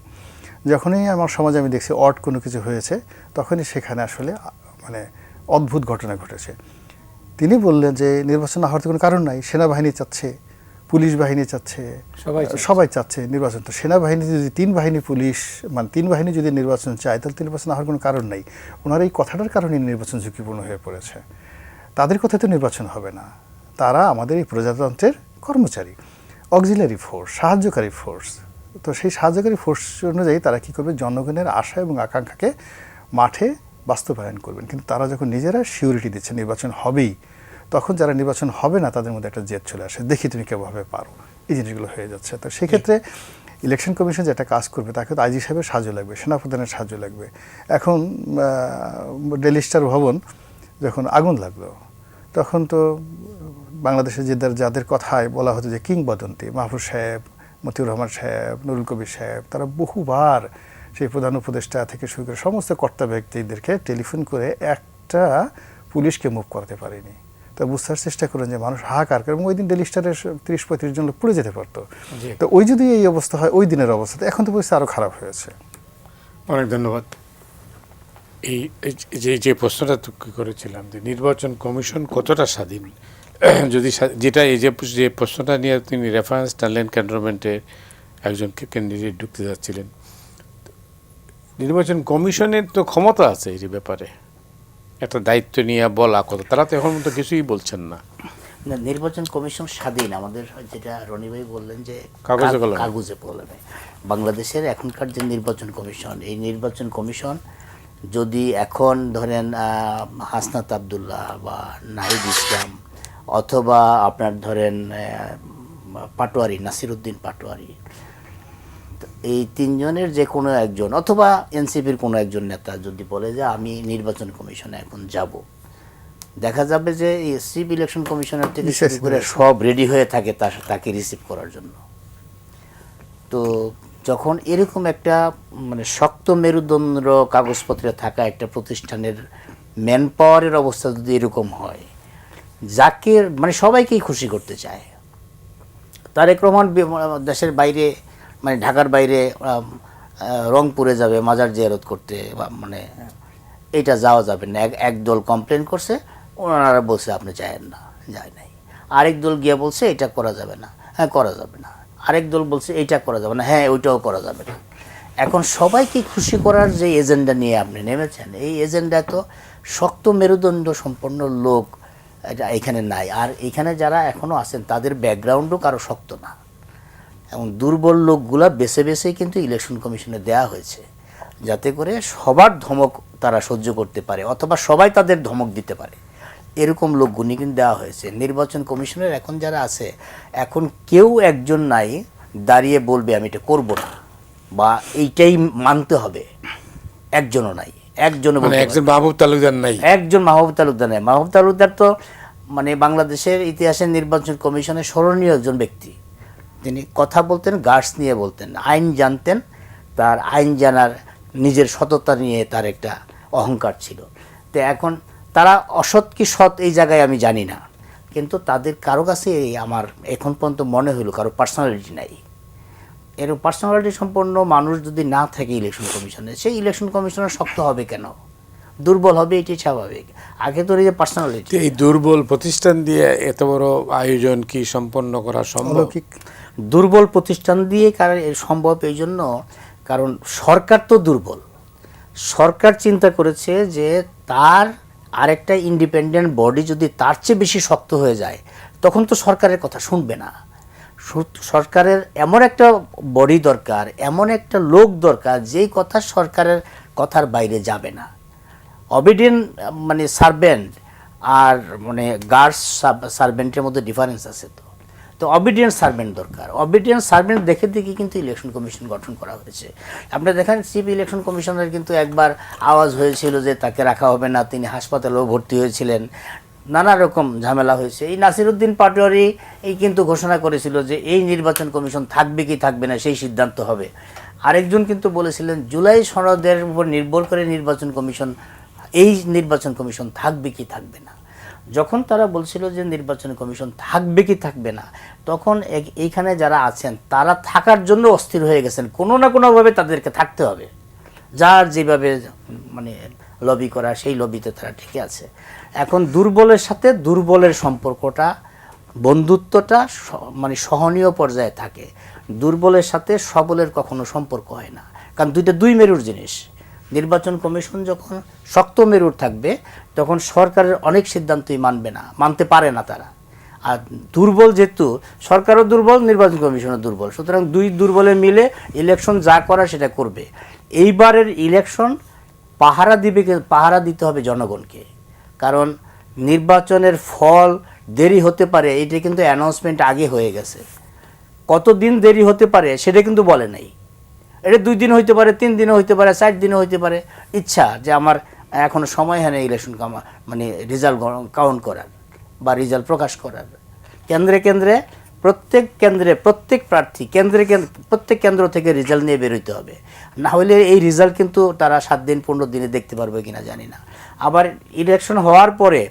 যখনই আমার সমাজে আমি দেখছি অড কোনো কিছু হয়েছে, তখনই সেখানে আসলে মানে অদ্ভুত ঘটনা ঘটেছে। তিনি বললেন যে নির্বাচন না হওয়ার কোনো কারণ নাই, সেনাবাহিনী চাচ্ছে, পুলিশ বাহিনী চাচ্ছে, সবাই চাচ্ছে নির্বাচন। তো সেনাবাহিনী যদি 3 বাহিনী পুলিশ মানে 3 বাহিনী যদি নির্বাচন চায়, তাহলে নির্বাচন না হওয়ার কোনো কারণ নেই। ওনার এই কথাটার কারণে নির্বাচন ঝুঁকিপূর্ণ হয়ে পড়েছে। তাদের কথায় তো নির্বাচন হবে না, তারা আমাদের এই প্রজাতন্ত্রের কর্মচারী, অক্সিলারি ফোর্স, সাহায্যকারী ফোর্স। তো সেই সাহায্যকারী ফোর্স অনুযায়ী তারা কী করবে, জনগণের আশা এবং আকাঙ্ক্ষাকে মাঠে বাস্তবায়ন করবেন। কিন্তু তারা যখন নিজেরা সিউরিটি দিচ্ছে নির্বাচন হবেই, তখন যারা নির্বাচন হবে না তাদের মধ্যে একটা জেদ চলে আসে, দেখি তুমি কেভাবে পারো, এই জিনিসগুলো হয়ে যাচ্ছে। তো সেক্ষেত্রে ইলেকশন কমিশন যেটা কাজ করবে, তাকে তো আইজি সাহেবের সাহায্য লাগবে, সেনাপ্রধানের সাহায্য লাগবে। এখন ডেলি স্টার ভবন যখন আগুন লাগলো, তখন তো বাংলাদেশে যাদের কথায় বলা হতো যে কিংবদন্তি, মাহফুজ সাহেব, মতিউর রহমান সাহেব, নুরুল কবির সাহেব, তারা বহুবার সেই প্রধান উপদেষ্টা থেকে শুরু করে সমস্ত কর্তা ব্যক্তিদেরকে টেলিফোন করে একটা পুলিশকে মুভ করাতে পারেনি। তো বুঝতে চেষ্টা করেন যে মানুষ হাহাকার করে, এবং ওই দিন ডেলি স্টারের 30-35 জন লোক পুড়ে যেতে পারতো। তো ওই যদি এই অবস্থা হয় ওই দিনের অবস্থাতে, এখন তো পরিস্থিতি আরও খারাপ হয়েছে। অনেক ধন্যবাদ। এই যে প্রশ্নটা তুকি করেছিলাম যে নির্বাচন কমিশন কতটা স্বাধীন, যদি যেটা এই যে প্রশ্নটা নিয়ে তিনি রেফারেন্স টানলেন, ক্যান্টনমেন্টে একজন ক্যান্ডিডেট ঢুকতে যাচ্ছিলেন, নির্বাচন কমিশনের তো ক্ষমতা আছে এই ব্যাপারে একটা দায়িত্ব নিয়ে বলা কথা, তারা তো এখন তো কিছুই বলছেন না। না, নির্বাচন কমিশন স্বাধীন, আমাদের যেটা রনি ভাই বললেন যে কাগজে কলমে। কাগজে কলমে বাংলাদেশের এখনকার যে নির্বাচন কমিশন, এই নির্বাচন কমিশন যদি এখন ধরেন হাসনাত আবদুল্লাহ বা নাহিদ ইসলাম অথবা আপনার ধরেন পাটোয়ারি, নাসিরউদ্দিন পাটোয়ারি, এই তিনজনের যে কোনো একজন অথবা এনসিপির কোনো একজন নেতা যদি বলে যে আমি নির্বাচন কমিশনে এখন যাব, দেখা যাবে যে চিফ ইলেকশন কমিশনার থেকে শুরু করে সব রেডি হয়ে থাকে তাকে রিসিভ করার জন্য। তো যখন এরকম একটা মানে শক্ত মেরুদণ্ড কাগজপত্রে থাকা একটা প্রতিষ্ঠানের ম্যান পাওয়ারের অবস্থা যদি এরকম হয়, যাকে মানে সবাইকেই খুশি করতে চায়, তারেক রহমান দেশের বাইরে মানে ঢাকার বাইরে রংপুরে যাবে মাজার জিয়ারত করতে, মানে এটা যাওয়া যাবে না। এক দল কমপ্লেন করছে, ওনারা বলছে আপনি যায়েন না, যায় নাই। আরেক দল গিয়ে বলছে এটা করা যাবে না, হ্যাঁ করা যাবে না। আরেক দল বলছে এইটা করা যাবে না, হ্যাঁ ওইটাও করা যাবে না। এখন সবাইকে খুশি করার যে এজেন্ডা নিয়ে আপনি নেমেছেন, এই এজেন্ডা তো শক্ত মেরুদণ্ড সম্পন্ন লোক এটা এখানে নাই। আর এখানে যারা এখনও আছেন তাদের ব্যাকগ্রাউন্ডও কারো শক্ত না, এবং দুর্বল লোকগুলা বেছে বেছেই কিন্তু ইলেকশন কমিশনে দেয়া হয়েছে, যাতে করে সবার ধমক তারা সহ্য করতে পারে অথবা সবাই তাদের ধমক দিতে পারে, এরকম লোকগুলি কিন্তু দেওয়া হয়েছে। নির্বাচন কমিশনের এখন যারা আছে, এখন কেউ একজন নাই দাঁড়িয়ে বলবে আমি এটা করব না বা এইটাই মানতে হবে, একজনও নাই। একজন মাহবুব তালুকদার নাই, একজন মাহবুব তালুকদার নাই। মাহবুব তালুকদার তো মানে বাংলাদেশের ইতিহাসে নির্বাচন কমিশনের স্মরণীয় একজন ব্যক্তি। তিনি কথা বলতেন, গার্ডস নিয়ে বলতেন, আইন জানতেন, তার আইন জানার নিজের সততা নিয়ে তার একটা অহংকার ছিল। তো এখন তারা অসৎ কি সৎ এই জায়গায় আমি জানি না, কিন্তু তাদের কারো কাছে আমার এখন পর্যন্ত মনে হলো কারো পার্সোনালিটি নাই। এরকম পার্সোনালিটি সম্পন্ন মানুষ যদি না থাকে ইলেকশন কমিশনে, সেই ইলেকশন কমিশনার শক্ত হবে কেন? দুর্বল হবে, এটি স্বাভাবিক। আগে তো এই যে পার্সোনালিটি, এই দুর্বল প্রতিষ্ঠান দিয়ে এত বড় আয়োজন কি সম্পন্ন করা সম্ভব? দুর্বল প্রতিষ্ঠান দিয়ে কারণ সম্ভব এই জন্য, কারণ সরকার তো দুর্বল। সরকার চিন্তা করেছে যে তার আরেকটা ইন্ডিপেন্ডেন্ট বডি যদি তার চেয়ে বেশি শক্ত হয়ে যায়, তখন তো সরকারের কথা শুনবে না। সরকারের এমন একটা বডি দরকার, এমন একটা লোক দরকার যেই কথা সরকারের কথার বাইরে যাবে না। অবিডিয়েন্ট মানে সার্ভেন্ট আর মানে গার্ডস সার্ভেন্টের মধ্যে ডিফারেন্স আছে। তো অবিডিয়েন্ট সার্ভেন্ট দরকার। অবিডিয়েন্ট সার্ভেন্ট দেখে কিন্তু ইলেকশন কমিশন গঠন করা হয়েছে। আপনারা দেখেন চিফ ইলেকশন কমিশনার কিন্তু একবার আওয়াজ হয়েছিল যে তাকে রাখা হবে না, তিনি হাসপাতালেও ভর্তি হয়েছিলেন, নানা রকম ঝামেলা হয়েছে। এই নাসিরউদ্দিন পাটোয়ারি এই কিন্তু ঘোষণা করেছিল যে এই নির্বাচন কমিশন থাকবে কি থাকবে না সেই সিদ্ধান্ত হবে। আরেকজন কিন্তু বলেছিলেন জুলাই সনদের উপর নির্ভর করে নির্বাচন কমিশন, এই নির্বাচন কমিশন থাকবে কি থাকবে না। যখন তারা বলছিল যে নির্বাচন কমিশন থাকবে কি থাকবে না, তখন এইখানে যারা আছেন তারা থাকার জন্য অস্থির হয়ে গেছেন। কোনো না কোনোভাবে তাদেরকে থাকতে হবে, যার যেভাবে মানে লবি করা সেই লবিতে তারা ঠিকই আছে। এখন দুর্বলের সাথে দুর্বলের সম্পর্কটা, বন্ধুত্বটা মানে সহনীয় পর্যায়ে থাকে। দুর্বলের সাথে সবলের কখনো সম্পর্ক হয় না, কারণ দুই মেরুর জিনিস। নির্বাচন কমিশন যখন শক্ত মেরুর থাকবে, তখন সরকারের অনেক সিদ্ধান্তই মানতে পারে না তারা। আর দুর্বল যেহেতু, সরকারও দুর্বল, নির্বাচন কমিশনও দুর্বল, সুতরাং দুই দুর্বলে মিলে ইলেকশন যা করা সেটা করবে। এইবারের ইলেকশন পাহারা দিতে হবে জনগণকে, কারণ নির্বাচনের ফল দেরি হতে পারে, এইটা কিন্তু অ্যানাউন্সমেন্ট আগে হয়ে গেছে। কতদিন দেরি হতে পারে সেটা কিন্তু বলে নাই। এটা 2 দিন হইতে পারে, 3 দিনও হইতে পারে, 4 দিনও হইতে পারে। ইচ্ছা যে আমার এখনো সময় হয় না ইলেকশন মানে রেজাল্ট কাউন্ট করার বা রেজাল্ট প্রকাশ করার। কেন্দ্রে প্রত্যেক প্রার্থী প্রত্যেক কেন্দ্র থেকে রেজাল্ট নিয়ে বেরোতে হবে, না হলে এই রেজাল্ট কিন্তু তারা 7 দিন 15 দিনে দেখতে পারবে কিনা জানি না। আবার ইলেকশন হওয়ার পরে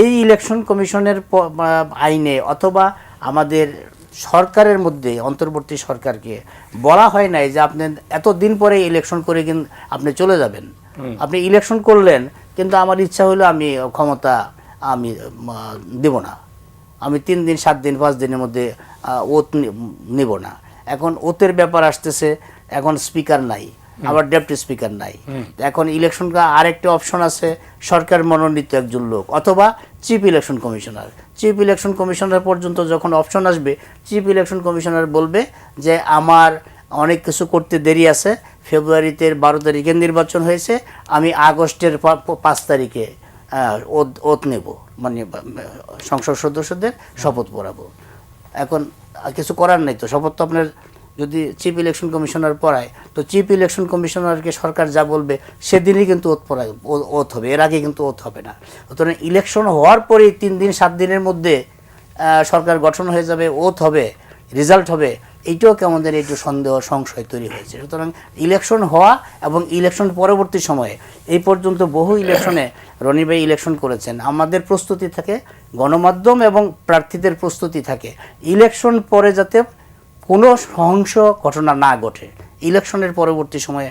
এই ইলেকশন কমিশনের আইনে অথবা আমাদের সরকারের মধ্যে অন্তর্বর্তী সরকারকে বলা হয় নাই যে আপনি এত দিন পরে ইলেকশন করে কিন্তু আপনি চলে যাবেন, আপনি ইলেকশন করলেন, কিন্তু আমার ইচ্ছা হলো আমি ক্ষমতা আমি দেব না, আমি 3 দিন 7 দিন 5 দিনের মধ্যে ওত নেব না। এখন ওতের ব্যাপার আসতেছে, এখন স্পিকার নাই, আবার ডেপুটি স্পিকার নাই। এখন ইলেকশন আরেকটা অপশন আছে, সরকার মনোনীত একজন লোক অথবা chief election commissioner. Chief election commissioner পর্যন্ত যখন অপশন আসবে, চিফ ইলেকশন কমিশনার বলবে যে আমার অনেক কিছু করতে দেরি আছে, ফেব্রুয়ারিতে 12 তারিখে নির্বাচন হয়েছে, আমি আগস্টের 5 তারিখে ওত নেব, মানে সংসদ সদস্যদের শপথ পড়াবো। এখন কিছু করার নেই তো, শপথ তো আপনার যদি চিফ ইলেকশন কমিশনার পড়ায়, তো চিফ ইলেকশন কমিশনারকে সরকার যা বলবে সেদিনই কিন্তু ওত হবে, এর আগে কিন্তু ওত হবে না। সুতরাং ইলেকশন হওয়ার পরেই 3 দিন 7 দিনের মধ্যে সরকার গঠন হয়ে যাবে, ওত হবে, রেজাল্ট হবে, এইটাও কেমন যেন একটু সন্দেহ সংশয় তৈরি হয়েছে। সুতরাং ইলেকশন হওয়া এবং ইলেকশন পরবর্তী সময়ে, এই পর্যন্ত বহু ইলেকশনে রনি ভাই ইলেকশন করেছেন, আমাদের প্রস্তুতি থাকে, গণমাধ্যম এবং প্রার্থীদের প্রস্তুতি থাকে, ইলেকশন পরে যাতে কোনো সহিংস ঘটনা না ঘটে, ইলেকশনের পরবর্তী সময়ে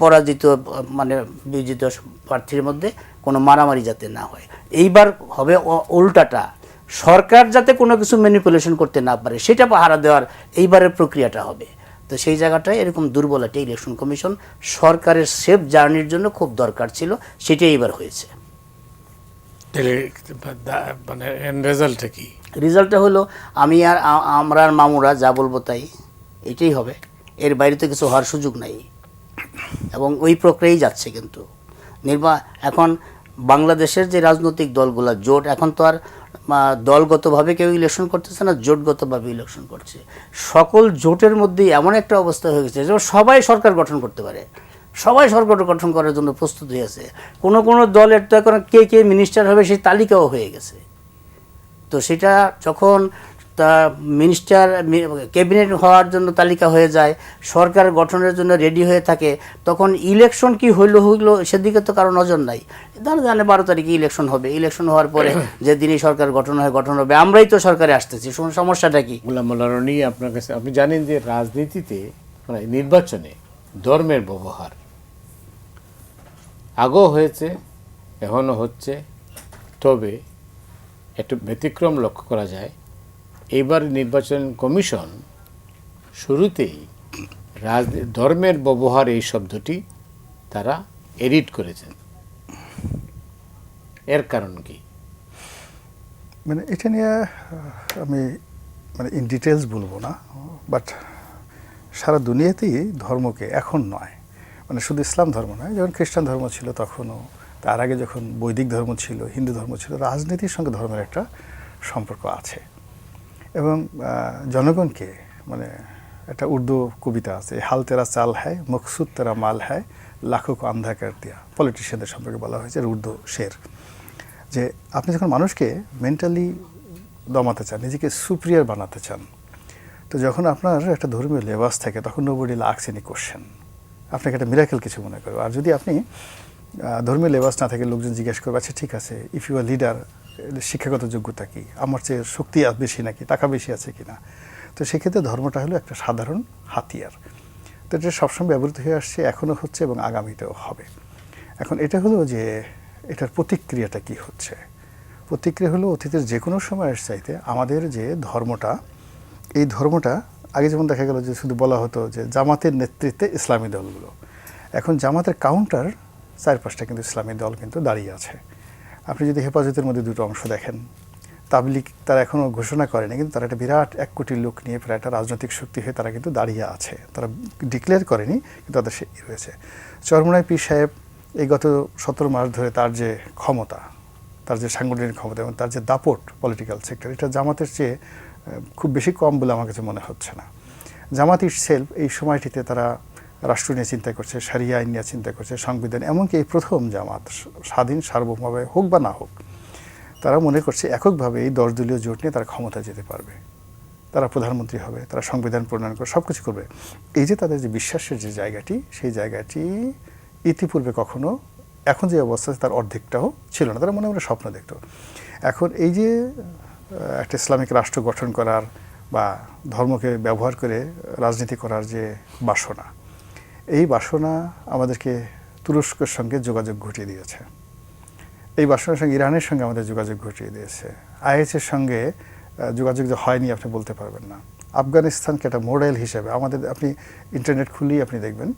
পরাজিত মানে বিজিত প্রার্থীর মধ্যে কোনো মারামারি যাতে না হয়। এইবার হবে উল্টাটা, সরকার যাতে কোনো কিছু ম্যানিপুলেশন করতে না পারে সেটা পাহারা দেওয়ার এইবারের প্রক্রিয়াটা হবে। তো সেই জায়গাটায় এরকম দুর্বল একটা ইলেকশন কমিশন সরকারের সেফ জার্নির জন্য খুব দরকার ছিল, সেটাই এবার হয়েছে। মানে এন্ড রেজাল্টটা কি? রেজাল্টটা হলো আমরা আর মামুরা যা বলবো তাই, এটাই হবে, এর বাইরে তো কিছু হওয়ার সুযোগ নাই। এবং ওই প্রক্রিয়াই যাচ্ছে। কিন্তু এখন বাংলাদেশের যে রাজনৈতিক দলগুলো জোট, এখন তো আর দলগতভাবে কেউ ইলেকশন করতেছে না, জোটগতভাবে ইলেকশন করছে। সকল জোটের মধ্যেই এমন একটা অবস্থা হয়ে গেছে যে সবাই সরকার গঠন করতে পারে, সবাই সরকার গঠন করার জন্য প্রস্তুত হয়ে আছে। কোনো কোনো দলের তো এখন কে মিনিস্টার হবে সেই তালিকাও হয়ে গেছে। তো সেটা যখন মিনিস্টার ক্যাবিনেট হওয়ার জন্য তালিকা হয়ে যায়, সরকার গঠনের জন্য রেডি হয়ে থাকে, তখন ইলেকশন কি হইলো সেদিকে তো কারো নজর নাই। তারা জানে 12 তারিখে ইলেকশন হবে, ইলেকশন হওয়ার পরে যেদিনই সরকার গঠন হবে, আমরাই তো সরকারে আসতেছি, সমস্যাটা কি? গোলাম মোল্লা রনি, আপনার কাছে, আপনি জানেন যে রাজনীতিতে মানে নির্বাচনে ধর্মের ব্যবহার আগেও হয়েছে, এখনও হচ্ছে, তবে একটু ব্যতিক্রম লক্ষ্য করা যায়। এইবার নির্বাচন কমিশন শুরুতেই ধর্মের ব্যবহার এই শব্দটি তারা এডিট করেছেন, এর কারণ কি? মানে এটা নিয়ে আমি মানে ইন ডিটেলস বলবো না, বাট সারা দুনিয়াতেই ধর্মকে এখন নয়, মানে শুধু ইসলাম ধর্ম নয়, যখন খ্রিস্টান ধর্ম ছিল তখনও, তার আগে যখন বৈদিক ধর্ম ছিল, হিন্দু ধর্ম ছিল, রাজনীতির সঙ্গে ধর্মের একটা সম্পর্ক আছে। এবং জনগণকে মানে একটা উর্দু কবিতা আছে, হাল তেরা চাল হ্যায় মকসুদ তেরা মাল হ্যায় লাখো কো আন্ধা কর দিয়া, পলিটিশিয়ানদের সম্পর্কে বলা হয়েছে, উর্দু শের, যে আপনি যখন মানুষকে মেন্টালি দমাতে চান, নিজেকে সুপ্রিয়ার বানাতে চান, তো যখন আপনার একটা ধর্মীয় লেবাস থাকে তখন নোবডি লাক্স এনি কোশ্চেন, আপনাকে একটা মিরাকেল কিছু মনে করবে। আর যদি আপনি ধর্মীয় লেবাস না থাকে, লোকজন জিজ্ঞেস করবে আচ্ছা ঠিক আছে, ইফ ইউ আর লিডার, শিক্ষাগত যোগ্যতা কি, আমার চেয়ে শক্তি বেশি নাকি, টাকা বেশি আছে কিনা, তো সেক্ষেত্রে ধর্মটা হলো একটা সাধারণ হাতিয়ার। তো এটা সবসময় ব্যবহৃত হয়ে আসছে, এখনও হচ্ছে এবং আগামীতেও হবে। এখন এটা হলো যে এটার প্রতিক্রিয়াটা কি হচ্ছে। প্রতিক্রিয়া হলো অতীতের যে কোনো সময়ের চাইতে আমাদের যে ধর্মটা, এই ধর্মটা আগে যেমন দেখা গেল যে শুধু বলা হতো যে জামাতের নেতৃত্বে ইসলামী দলগুলো, এখন জামাতের কাউন্টার 4-5টা কিন্তু ইসলামী দল কিন্তু দাঁড়িয়ে আছে। আপনি যদি হেফাজতের মধ্যে দুটো অংশ দেখেন, তাবলিগ তারা এখনও ঘোষণা করেনি, কিন্তু তারা একটা বিরাট 1 কোটি লোক নিয়ে প্রায় একটা রাজনৈতিক শক্তি হয়ে তারা কিন্তু দাঁড়িয়ে আছে, তারা ডিক্লেয়ার করেনি কিন্তু তাদের সে রয়েছে। চরমোনাই পীর সাহেব এই গত 17 মাস ধরে তার যে ক্ষমতা, তার যে সাংগঠনিক ক্ষমতা এবং তার যে দাপট পলিটিক্যাল সেক্টর, এটা জামাতের চেয়ে খুব বেশি কম বলে আমার কাছে মনে হচ্ছে না। জামাত ইটসেলফ এই সময়টিতে তারা রাষ্ট্র নিয়ে চিন্তা করছে, শরিয়া আইন নিয়ে চিন্তা করছে, সংবিধান, এমনকি এই প্রথম জামাত স্বাধীন সার্বভৌমভাবে হোক বা না হোক, তারা মনে করছে এককভাবে এই 10 দলীয় জোট নিয়ে তারা ক্ষমতা যেতে পারবে, তারা প্রধানমন্ত্রী হবে, তারা সংবিধান প্রণয়ন করে সব কিছু করবে। এই যে তাদের যে বিশ্বাসের যে জায়গাটি, সেই জায়গাটি ইতিপূর্বে কখনো এখন যে অবস্থা তার অর্ধেকটাও ছিল না, তারা মনে মনে স্বপ্ন দেখত। এখন এই যে একটা ইসলামিক রাষ্ট্র গঠন করার বা ধর্মকে ব্যবহার করে রাজনীতি করার যে বাসনা, এই বাসনা আমাদেরকে তুরস্কের সঙ্গে যোগাযোগ ঘটিয়ে দিয়েছে। এই বাসনের সঙ্গে ইরানের সঙ্গে আমাদের যোগাযোগ ঘটিয়ে দিয়েছে। আইএসের সঙ্গে যোগাযোগ যে হয়নি আপনি বলতে পারবেন না। আফগানিস্তানকে একটা মডেল হিসেবে আমাদের, আপনি ইন্টারনেট খুললেই আপনি দেখবেন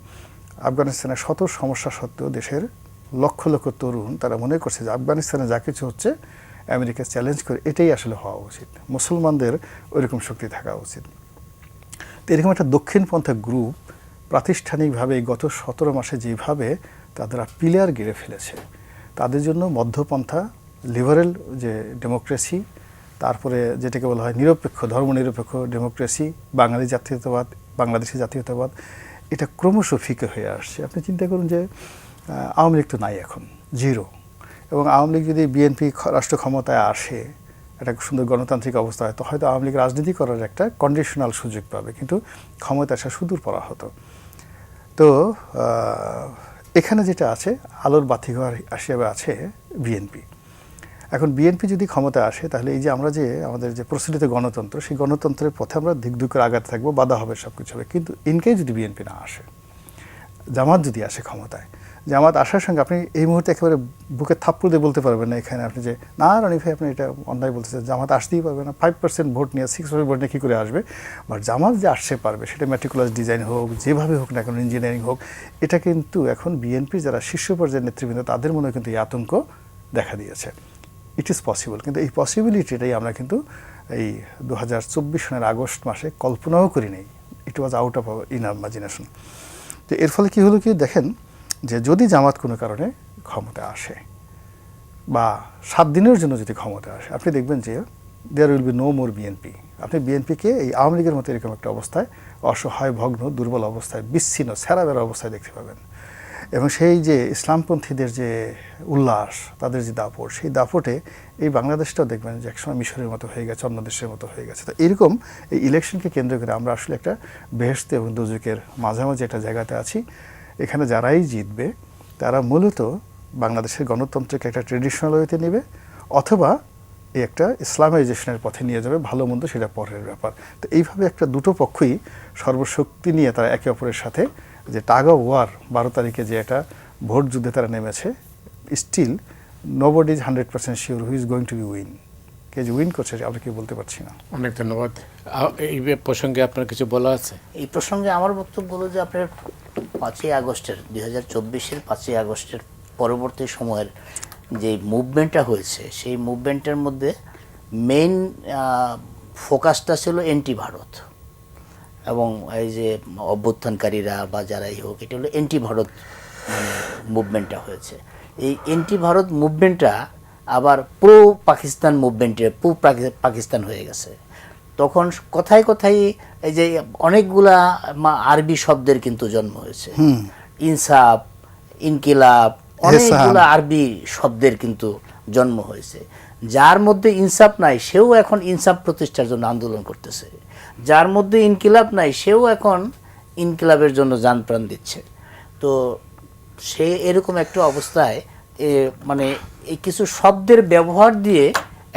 আফগানিস্তানের শত সমস্যা সত্ত্বেও দেশের লক্ষ লক্ষ তরুণ তারা মনে করছে যে আফগানিস্তানে যা কিছু হচ্ছে আমেরিকা চ্যালেঞ্জ করে এটাই আসলে হওয়া উচিত, মুসলমানদের ওইরকম শক্তি থাকা উচিত। তো এরকম একটা দক্ষিণপন্থা গ্রুপ প্রাতিষ্ঠানিকভাবে গত 17 মাসে যেভাবে তারা পিলার গেড়ে ফেলেছে, তাদের জন্য মধ্যপন্থা, লিবারেল যে ডেমোক্রেসি, তারপরে যেটাকে বলা হয় নিরপেক্ষ, ধর্মনিরপেক্ষ ডেমোক্রেসি, বাঙালি জাতীয়তাবাদ, বাংলাদেশি জাতীয়তাবাদ, এটা ক্রমশ ফিকে হয়ে আসছে। আপনি চিন্তা করুন যে আওয়ামী লীগ তো নাই এখন, জিরো। এবং আওয়ামী লীগ যদি বিএনপি রাষ্ট্র ক্ষমতায় আসে, একটা সুন্দর গণতান্ত্রিক অবস্থা হয়, তো হয়তো আওয়ামী লীগ রাজনীতি করার একটা কন্ডিশনাল সুযোগ পাবে, কিন্তু ক্ষমতা আসা সুদূর পড়া হতো। তো এখানে যেটা আছে, আলোর বাতিঘর হিসেবে আছে বিএনপি। এখন বিএনপি যদি ক্ষমতায় আসে, তাহলে এই যে আমরা যে আমাদের যে প্রচলিত গণতন্ত্র, সেই গণতন্ত্রের পথে আমরা দিক দিক করে আগাতে থাকবো, বাধা হবে, সব কিছু হবে। কিন্তু ইনকেস যদি বিএনপি না আসে, জামাত যদি আসে ক্ষমতায়, জামাত আসার সঙ্গে আপনি এই মুহূর্তে একেবারে বুকে থাপ্পড় দিয়ে বলতে পারবেন না এখানে আপনি যে না রনি ভাই আপনি এটা অন্যায় বলতেছেন, জামাত আসতেই পারবে না। 5% ভোট নিয়ে 6% ভোট নিয়ে কী করে আসবে? বাট জামাত যে আসতে পারবে, সেটা ম্যাট্রিকুলাস ডিজাইন হোক, যেভাবে হোক না কেন, ইঞ্জিনিয়ারিং হোক, এটা কিন্তু এখন বিএনপি যারা শীর্ষ পর্যায়ের নেতৃবৃন্দ তাদের মনে কিন্তু এই আতঙ্ক দেখা দিয়েছে। ইট ইজ পসিবল, কিন্তু এই পসিবিলিটিটাই আমরা কিন্তু এই 2024 সনের আগস্ট মাসে কল্পনাও করি নাই। It was out of in imagination. তো এর ফলে কী হলো কি দেখেন, যে যদি জামাত কোনো কারণে ক্ষমতা আসে বা 7 দিনের জন্য যদি ক্ষমতা আসে, আপনি দেখবেন যে there will be no more BNP. আপনি বিএনপিকে এই আওয়ামী লীগের মতো এরকম একটা অবস্থায়, অসহায়, ভগ্ন, দুর্বল অবস্থায়, বিচ্ছিন্ন, ছেঁড়াবেড়া অবস্থায় দেখতে পাবেন। এবং সেই যে ইসলামপন্থীদের যে উল্লাস, তাদের যে দাপট, সেই দাপটে এই বাংলাদেশটাও দেখবেন যে একসময় মিশরের মতো হয়ে গেছে, অন্য দেশের মতো হয়ে গেছে। তো এরকম এই ইলেকশনকে কেন্দ্র করে আমরা আসলে একটা বেহেশত এবং দোজখের মাঝামাঝি একটা জায়গাতে আছি। এখানে যারাই জিতবে তারা মূলত বাংলাদেশের গণতন্ত্রকে একটা ট্রেডিশনাল ওয়েতে নেবে, অথবা এই একটা ইসলামাইজেশনের পথে নিয়ে যাবে, ভালো মন্দ সেটা পরের ব্যাপার। তো এইভাবে একটা দুটো পক্ষই সর্বশক্তি নিয়ে তারা একে অপরের সাথে যে টাগ অফ ওয়ার, 12 তারিখে যে একটা ভোট যুদ্ধে তারা নেমেছে, still nobody is 100% sure who is going to be win. কে যে উইন করছে আমরা কেউ বলতে পারছি না। অনেক ধন্যবাদ। এই প্রসঙ্গে আপনার কিছু বলা আছে? এই প্রসঙ্গে আমার বক্তব্য হলো যে আপনার 5ই আগস্টের 2024-এর 5ই আগস্টের পরবর্তী সময়ের যে মুভমেন্টটা হয়েছে, সেই মুভমেন্টের মধ্যে মেইন ফোকাসটা ছিল এন্টি ভারত, এবং এই যে অভ্যুত্থানকারীরা বা যারাই হোক, এটা হলো এন্টি ভারত মুভমেন্টটা হয়েছে। এই এন্টি ভারত মুভমেন্টটা আবার প্রো পাকিস্তান মুভমেন্টে পাকিস্তান হয়ে গেছে। তখন কথায় কথায় এই যে অনেকগুলা আরবি শব্দের কিন্তু জন্ম হয়েছে, ইনসাফ, ইনকিলাব, অনেকগুলা আরবি শব্দের কিন্তু জন্ম হয়েছে। যার মধ্যে ইনসাফ নাই সেও এখন ইনসাফ প্রতিষ্ঠার জন্য আন্দোলন করতেছে, যার মধ্যে ইনকিলাব নাই সেও এখন ইনকিলাবের জন্য জান প্রাণ দিচ্ছে। তো সে এরকম একটা অবস্থায় মানে এই কিছু শব্দের ব্যবহার দিয়ে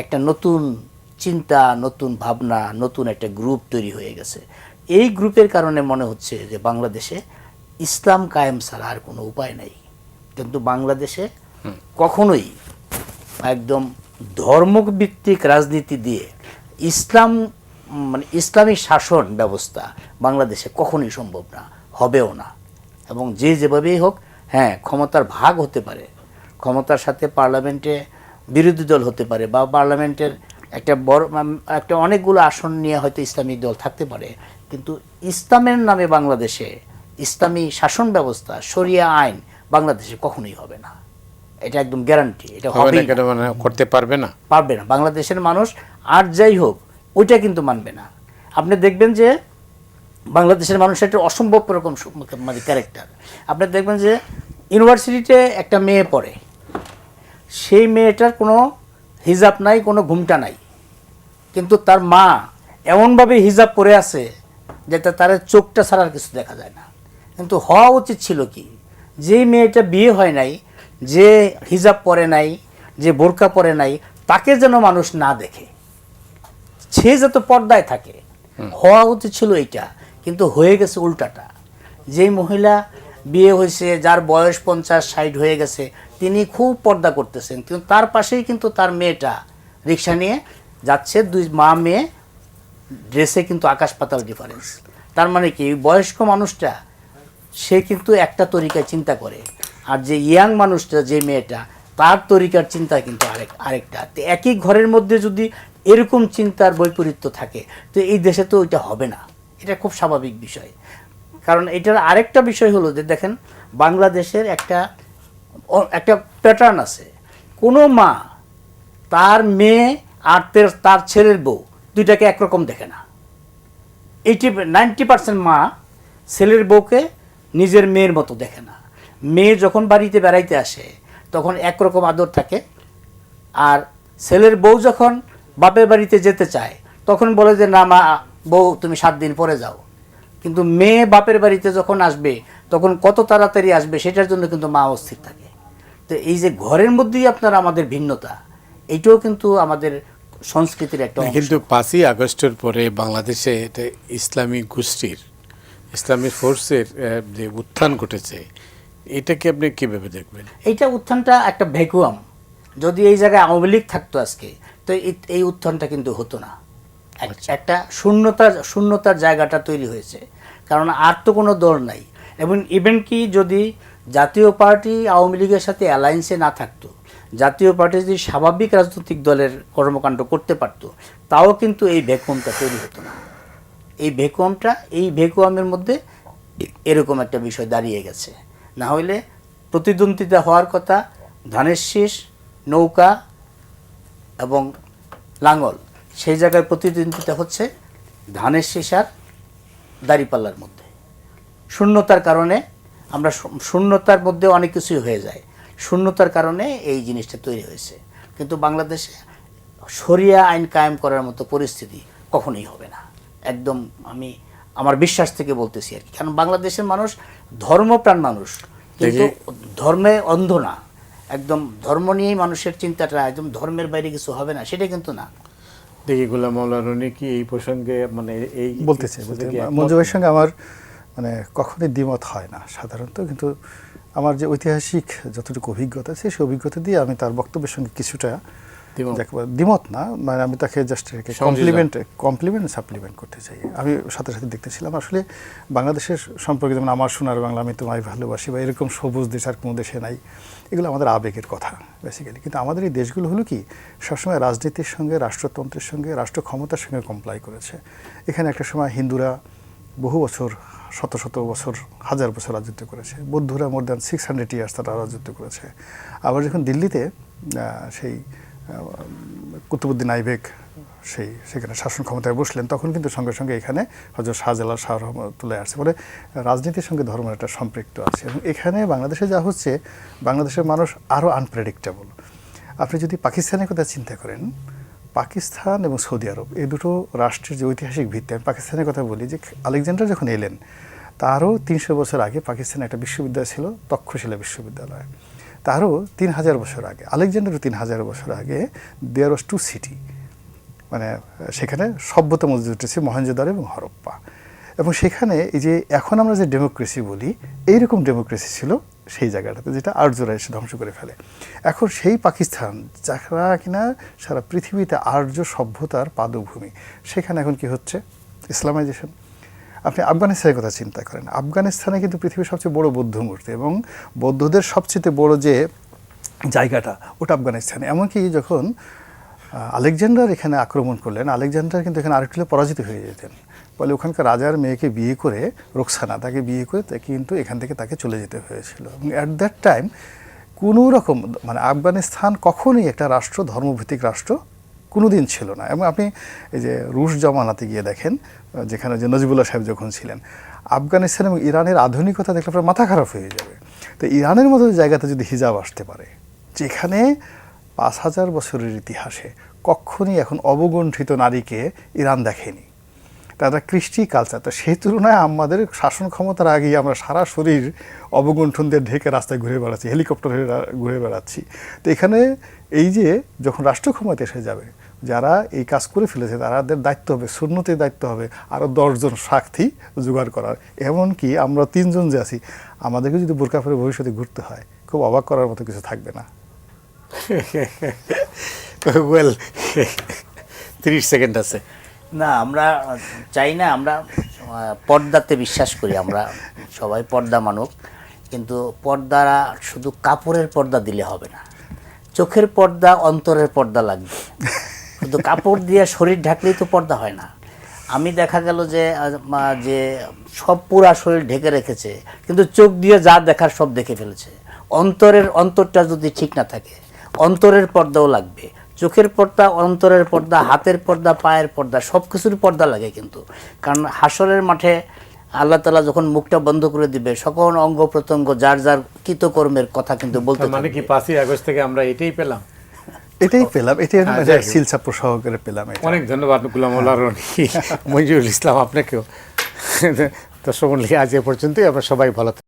একটা নতুন চিন্তা, নতুন ভাবনা, নতুন একটা গ্রুপ তৈরি হয়ে গেছে। এই গ্রুপের কারণে মনে হচ্ছে যে বাংলাদেশে ইসলাম কায়েম ছাড়া আর কোনো উপায় নাই। কিন্তু বাংলাদেশে কখনোই একদম ধর্মভিত্তিক রাজনীতি দিয়ে ইসলাম মানে ইসলামী শাসন ব্যবস্থা বাংলাদেশে কখনোই সম্ভব না, হবেও না। এবং যেভাবেই হোক, হ্যাঁ ক্ষমতার ভাগ হতে পারে, ক্ষমতার সাথে পার্লামেন্টে বিরোধী দল হতে পারে, বা পার্লামেন্টের একটা অনেকগুলো আসন নিয়ে হয়তো ইসলামিক দল থাকতে পারে, কিন্তু ইসলামের নামে বাংলাদেশে ইসলামী শাসন ব্যবস্থা, শরিয়া আইন বাংলাদেশে কখনোই হবে না। এটা একদম গ্যারান্টি। এটা হবে না, করতে পারবে না, পারবে না। বাংলাদেশের মানুষ আর যাই হোক ওইটা কিন্তু মানবে না। আপনি দেখবেন যে বাংলাদেশের মানুষ একটা অসম্ভব রকম মানে ক্যারেক্টার। আপনি দেখবেন যে ইউনিভার্সিটিতে একটা মেয়ে পড়ে, সেই মেয়েটার কোনো হিজাব নাই, কোনো ঘুমটা নাই, কিন্তু তার মা এমনভাবে হিজাব পরে আছে যে তার চোখটা ছাড়ার কিছু দেখা যায় না। কিন্তু হওয়া উচিত ছিল কি, যেই মেয়েটা বিয়ে হয় নাই, যে হিজাব পরে নাই, যে বোরকা পরে নাই, তাকে যেন মানুষ না দেখে, সে যত পর্দায় থাকে। হওয়া উচিত ছিল এইটা, কিন্তু হয়ে গেছে উল্টাটা। যেই মহিলা বিয়ে হয়েছে, যার বয়স 50-60 হয়ে গেছে, তিনি খুব পর্দা করতেছেন, কিন্তু তার পাশেই কিন্তু তার মেয়েটা রিক্সা নিয়ে যাচ্ছে, দুই মা মেয়ে, ড্রেসে কিন্তু আকাশ পাতাল ডিফারেন্স। তার মানে কি, বয়স্ক মানুষটা সে কিন্তু একটা তরিকায় চিন্তা করে, আর যে ইয়াং মানুষটা, যে মেয়েটা, তার তরিকার চিন্তা কিন্তু আরেকটা। তো একই ঘরের মধ্যে যদি এরকম চিন্তার বৈপরীত্য থাকে, তো এই দেশে তো ওইটা হবে না। এটা খুব স্বাভাবিক বিষয়। কারণ এটার আরেকটা বিষয় হলো যে দেখেন, বাংলাদেশের একটা প্যাটার্ন আছে। কোনো মা তার মেয়ে আর তার ছেলের বউ দুইটাকে একরকম দেখে না। 90% মা ছেলের বউকে নিজের মেয়ের মতো দেখে না। মেয়ে যখন বাড়িতে বেড়াইতে আসে তখন একরকম আদর থাকে, আর ছেলের বউ যখন বাপের বাড়িতে যেতে চায় তখন বলে যে না মা, বউ তুমি 7 দিন পরে যাও। কিন্তু মেয়ে বাপের বাড়িতে যখন আসবে তখন কত তাড়াতাড়ি আসবে সেটার জন্য কিন্তু মা অস্থির থাকে। তো এই যে ঘরের মধ্যেই আপনার আমাদের ভিন্নতা, এইটাও কিন্তু আমাদের সংস্কৃতির একটা অংশ। কিন্তু 5ই আগস্টের পরে বাংলাদেশে এটা ইসলামী গোষ্ঠীর, ইসলামী ফোর্সের যে উত্থান ঘটেছে, এটাকে আপনি কিভাবে দেখবেন? এইটা উত্থানটা একটা ভ্যাকুয়াম। যদি এই জায়গায় আওয়ামী লীগ থাকতো আজকে, তো এই উত্থানটা কিন্তু হতো না। একটা শূন্যতার জায়গাটা তৈরি হয়েছে, কারণ আর তো কোনো দল নাই। এবং ইভেন কি যদি জাতীয় পার্টি আওয়ামী লীগের সাথে অ্যালায়েন্সে না থাকতো, জাতীয় পার্টি যদি স্বাভাবিক রাজনৈতিক দলের কর্মকাণ্ড করতে পারতো, তাও কিন্তু এই ভ্যাকুয়ামটা তৈরি হতো না। এই ভ্যাকুয়ামের মধ্যে এরকম একটা বিষয় দাঁড়িয়ে গেছে। না হইলে প্রতিদ্বন্দ্বিতা হওয়ার কথা ধানের শীষ, নৌকা এবং লাঙ্গল, সেই জায়গায় প্রতিদ্বন্দ্বিতা হচ্ছে ধানের শীষ আর দাঁড়িপাল্লার মধ্যে। শূন্যতার কারণে আমরা শূন্যতার মধ্যে অনেক কিছুই হয়ে যায়, শূন্যতার কারণে এই জিনিসটা তৈরি হয়েছে। কিন্তু বাংলাদেশে শরিয়া আইন কায়েম করার মতো পরিস্থিতি কখনোই হবে না, একদম আমি আমার বিশ্বাস থেকে বলতেছি আর কি। কারণ বাংলাদেশের মানুষ ধর্মপ্রাণ মানুষ, কিন্তু ধর্মে অন্ধ না। একদম ধর্ম নিয়েই মানুষের চিন্তাটা, একদম ধর্মের বাইরে কিছু হবে না সেটা কিন্তু না। দেখি গোলাম মাওলা রনি কি এই প্রসঙ্গে মানে এই বলতেছে মঞ্জু ভাইয়ের সঙ্গে আমার মানে কখনোই দ্বিমত হয় না সাধারণত, কিন্তু আমার যে ঐতিহাসিক যতটুকু অভিজ্ঞতা আছে সেই অভিজ্ঞতা দিয়ে আমি তার বক্তব্যের সঙ্গে কিছুটা দ্বিমত না, মানে আমি তাকে জাস্ট কমপ্লিমেন্ট সাপ্লিমেন্ট করতে চাই। আমি সাথে সাথে দেখতেছিলাম আসলে বাংলাদেশের সম্পর্কে, যেমন আমার সোনার বাংলা, আমি তোমায় ভালোবাসি, বা এরকম সবুজ দেশ আর কোনো দেশে নাই, এগুলো আমাদের আবেগের কথা বেসিক্যালি। কিন্তু আমাদের এই দেশগুলো হলো কি, সবসময় রাজনীতির সঙ্গে, রাষ্ট্রতন্ত্রের সঙ্গে, রাষ্ট্র ক্ষমতার সঙ্গে কমপ্লাই করেছে। এখানে একটা সময় হিন্দুরা বহু বছর, শত শত বছর, হাজার বছর রাজত্ব করেছে। বৌদ্ধরা মোর দ্যান 600 ইয়ার্স তারা রাজত্ব করেছে। আবার যখন দিল্লিতে সেই কুতুবুদ্দিন আইবেক সেখানে শাসন ক্ষমতায় বসলেন, তখন কিন্তু সঙ্গে সঙ্গে এখানে হযরত শাহজালাল, শাহ রহমতুল্লাহ আসছে। বলে রাজনীতির সঙ্গে ধর্মের একটা সম্পৃক্ত আছে। এবং এখানে বাংলাদেশে যা হচ্ছে, বাংলাদেশের মানুষ আরও আনপ্রেডিক্টেবল। আপনি যদি পাকিস্তানের কথা চিন্তা করেন, পাকিস্তান এবং সৌদি আরব, এই দুটো রাষ্ট্রের যে ঐতিহাসিক ভিত্তি, আমি পাকিস্তানের কথা বলি, যে আলেকজান্ডার যখন এলেন তারও 300 বছর আগে পাকিস্তানে একটা বিশ্ববিদ্যালয় ছিল, তক্ষশিলা বিশ্ববিদ্যালয়। তারও 3000 বছর আগে, আলেকজান্ডারও 3000 বছর আগে, দেয়ার ওয়াজ 2 সিটি, মানে সেখানে সভ্যতা মজুদ উঠেছে, মহেঞ্জোদারো এবং হরপ্পা। এবং সেখানে এই যে এখন আমরা যে ডেমোক্রেসি বলি, এইরকম ডেমোক্রেসি ছিল সেই জায়গাটাতে, যেটা আর্যরা এসে ধ্বংস করে ফেলে। এখন সেই পাকিস্তান, যারা কিনা সারা পৃথিবীতে আর্য সভ্যতার পাদভূমি, সেখানে এখন কি হচ্ছে? ইসলামাইজেশন। আপনি আফগানিস্তানের কথা চিন্তা করেন, আফগানিস্তানে কিন্তু পৃথিবীর সবচেয়ে বড় বৌদ্ধ মূর্তি, এবং বৌদ্ধদের সবচেয়ে বড় যে জায়গাটা, ওটা আফগানিস্তানে। এমনকি যখন আলেকজান্ডার এখানে আক্রমণ করলেন, আলেকজান্ডার কিন্তু এখানে আরেকটু পরাজিত হয়ে যেতেন। ফলে ওখানকার রাজার মেয়েকে বিয়ে করে, রোকসানা, তাকে বিয়ে করে কিন্তু এখান থেকে তাকে চলে যেতে হয়েছিল। এবং অ্যাট দ্যাট টাইম কোনো রকম, মানে আফগানিস্তান কখনোই একটা রাষ্ট্র, ধর্মভিত্তিক রাষ্ট্র কোনো দিন ছিল না। এবং আপনি এই যে রুশ জমানাতে গিয়ে দেখেন, যেখানে যে নজিবুল্লাহ সাহেব যখন ছিলেন, আফগানিস্তান এবং ইরানের আধুনিকতা দেখলে আপনার মাথা খারাপ হয়ে যাবে। তো ইরানের মতো জায়গাতে যদি হিজাব আসতে পারে, যেখানে 5000 বছরের ইতিহাসে কখনই এখন অবগুণ্ঠিত নারীকে ইরান দেখেনি, তারা কৃষ্টি কালচার, তো সেই তুলনায় আমাদের শাসন ক্ষমতার আগেই আমরা সারা শরীর অবগুণ্ঠন দিয়ে ঢেকে রাস্তায় ঘুরে বেড়াচ্ছি, হেলিকপ্টারে ঘুরে বেড়াচ্ছি। তো এখানে এই যে যখন রাষ্ট্র ক্ষমতা এসে যাবে, যারা এই কাজ করে ফেলেছে তাদের দায়িত্ব হবে, সুন্নতির দায়িত্ব হবে আরও 10 জন সাক্ষী জোগাড় করার। এমনকি আমরা 3 জন যে আছি, আমাদেরকে যদি বোরকা পরে ভবিষ্যতে ঘুরতে হয়, খুব অবাক করার মতো কিছু থাকবে না। ওয়েল 30 সেকেন্ড আছে। না, আমরা চাই না, আমরা পর্দাতে বিশ্বাস করি, আমরা সবাই পর্দা মানুক, কিন্তু পর্দা শুধু কাপড়ের পর্দা দিলে হবে না, চোখের পর্দা, অন্তরের পর্দা লাগবে। শুধু কাপড় দিয়ে শরীর ঢাকলেই তো পর্দা হয় না। আমি দেখা গেল যে যে সব পুরা শরীর ঢেকে রেখেছে, কিন্তু চোখ দিয়ে যা দেখার সব দেখে ফেলেছে। অন্তরটা যদি ঠিক না থাকে, অন্তরের পর্দাও লাগবে। চোখের পর্দা, অন্তরের পর্দা, হাতের পর্দা, পায়ের পর্দা, সব কিছুর পর্দা লাগে কিন্তু। কারণ হাসরের মাঠে আল্লাহ তাআলা যখন মুখটা বন্ধ করে দিবে, সকল অঙ্গ প্রত্যঙ্গ যার যার কৃতকর্মের কথা কিন্তু বলতে মানে কি থাকবে। 5ই আগস্ট থেকে আমরা এটাই পেলাম? এটাই পেলাম, এটাই যাই হোক। সিলচাপ্পর সহকারে পেলাম এটা। অনেক ধন্যবাদ গোলাম মোল্লা রনি, মঞ্জুরুল ইসলাম আপনাকেও। দর্শক মণ্ডলী, আজ এ পর্যন্তই। আপনারা সবাই ভালো থাকবেন।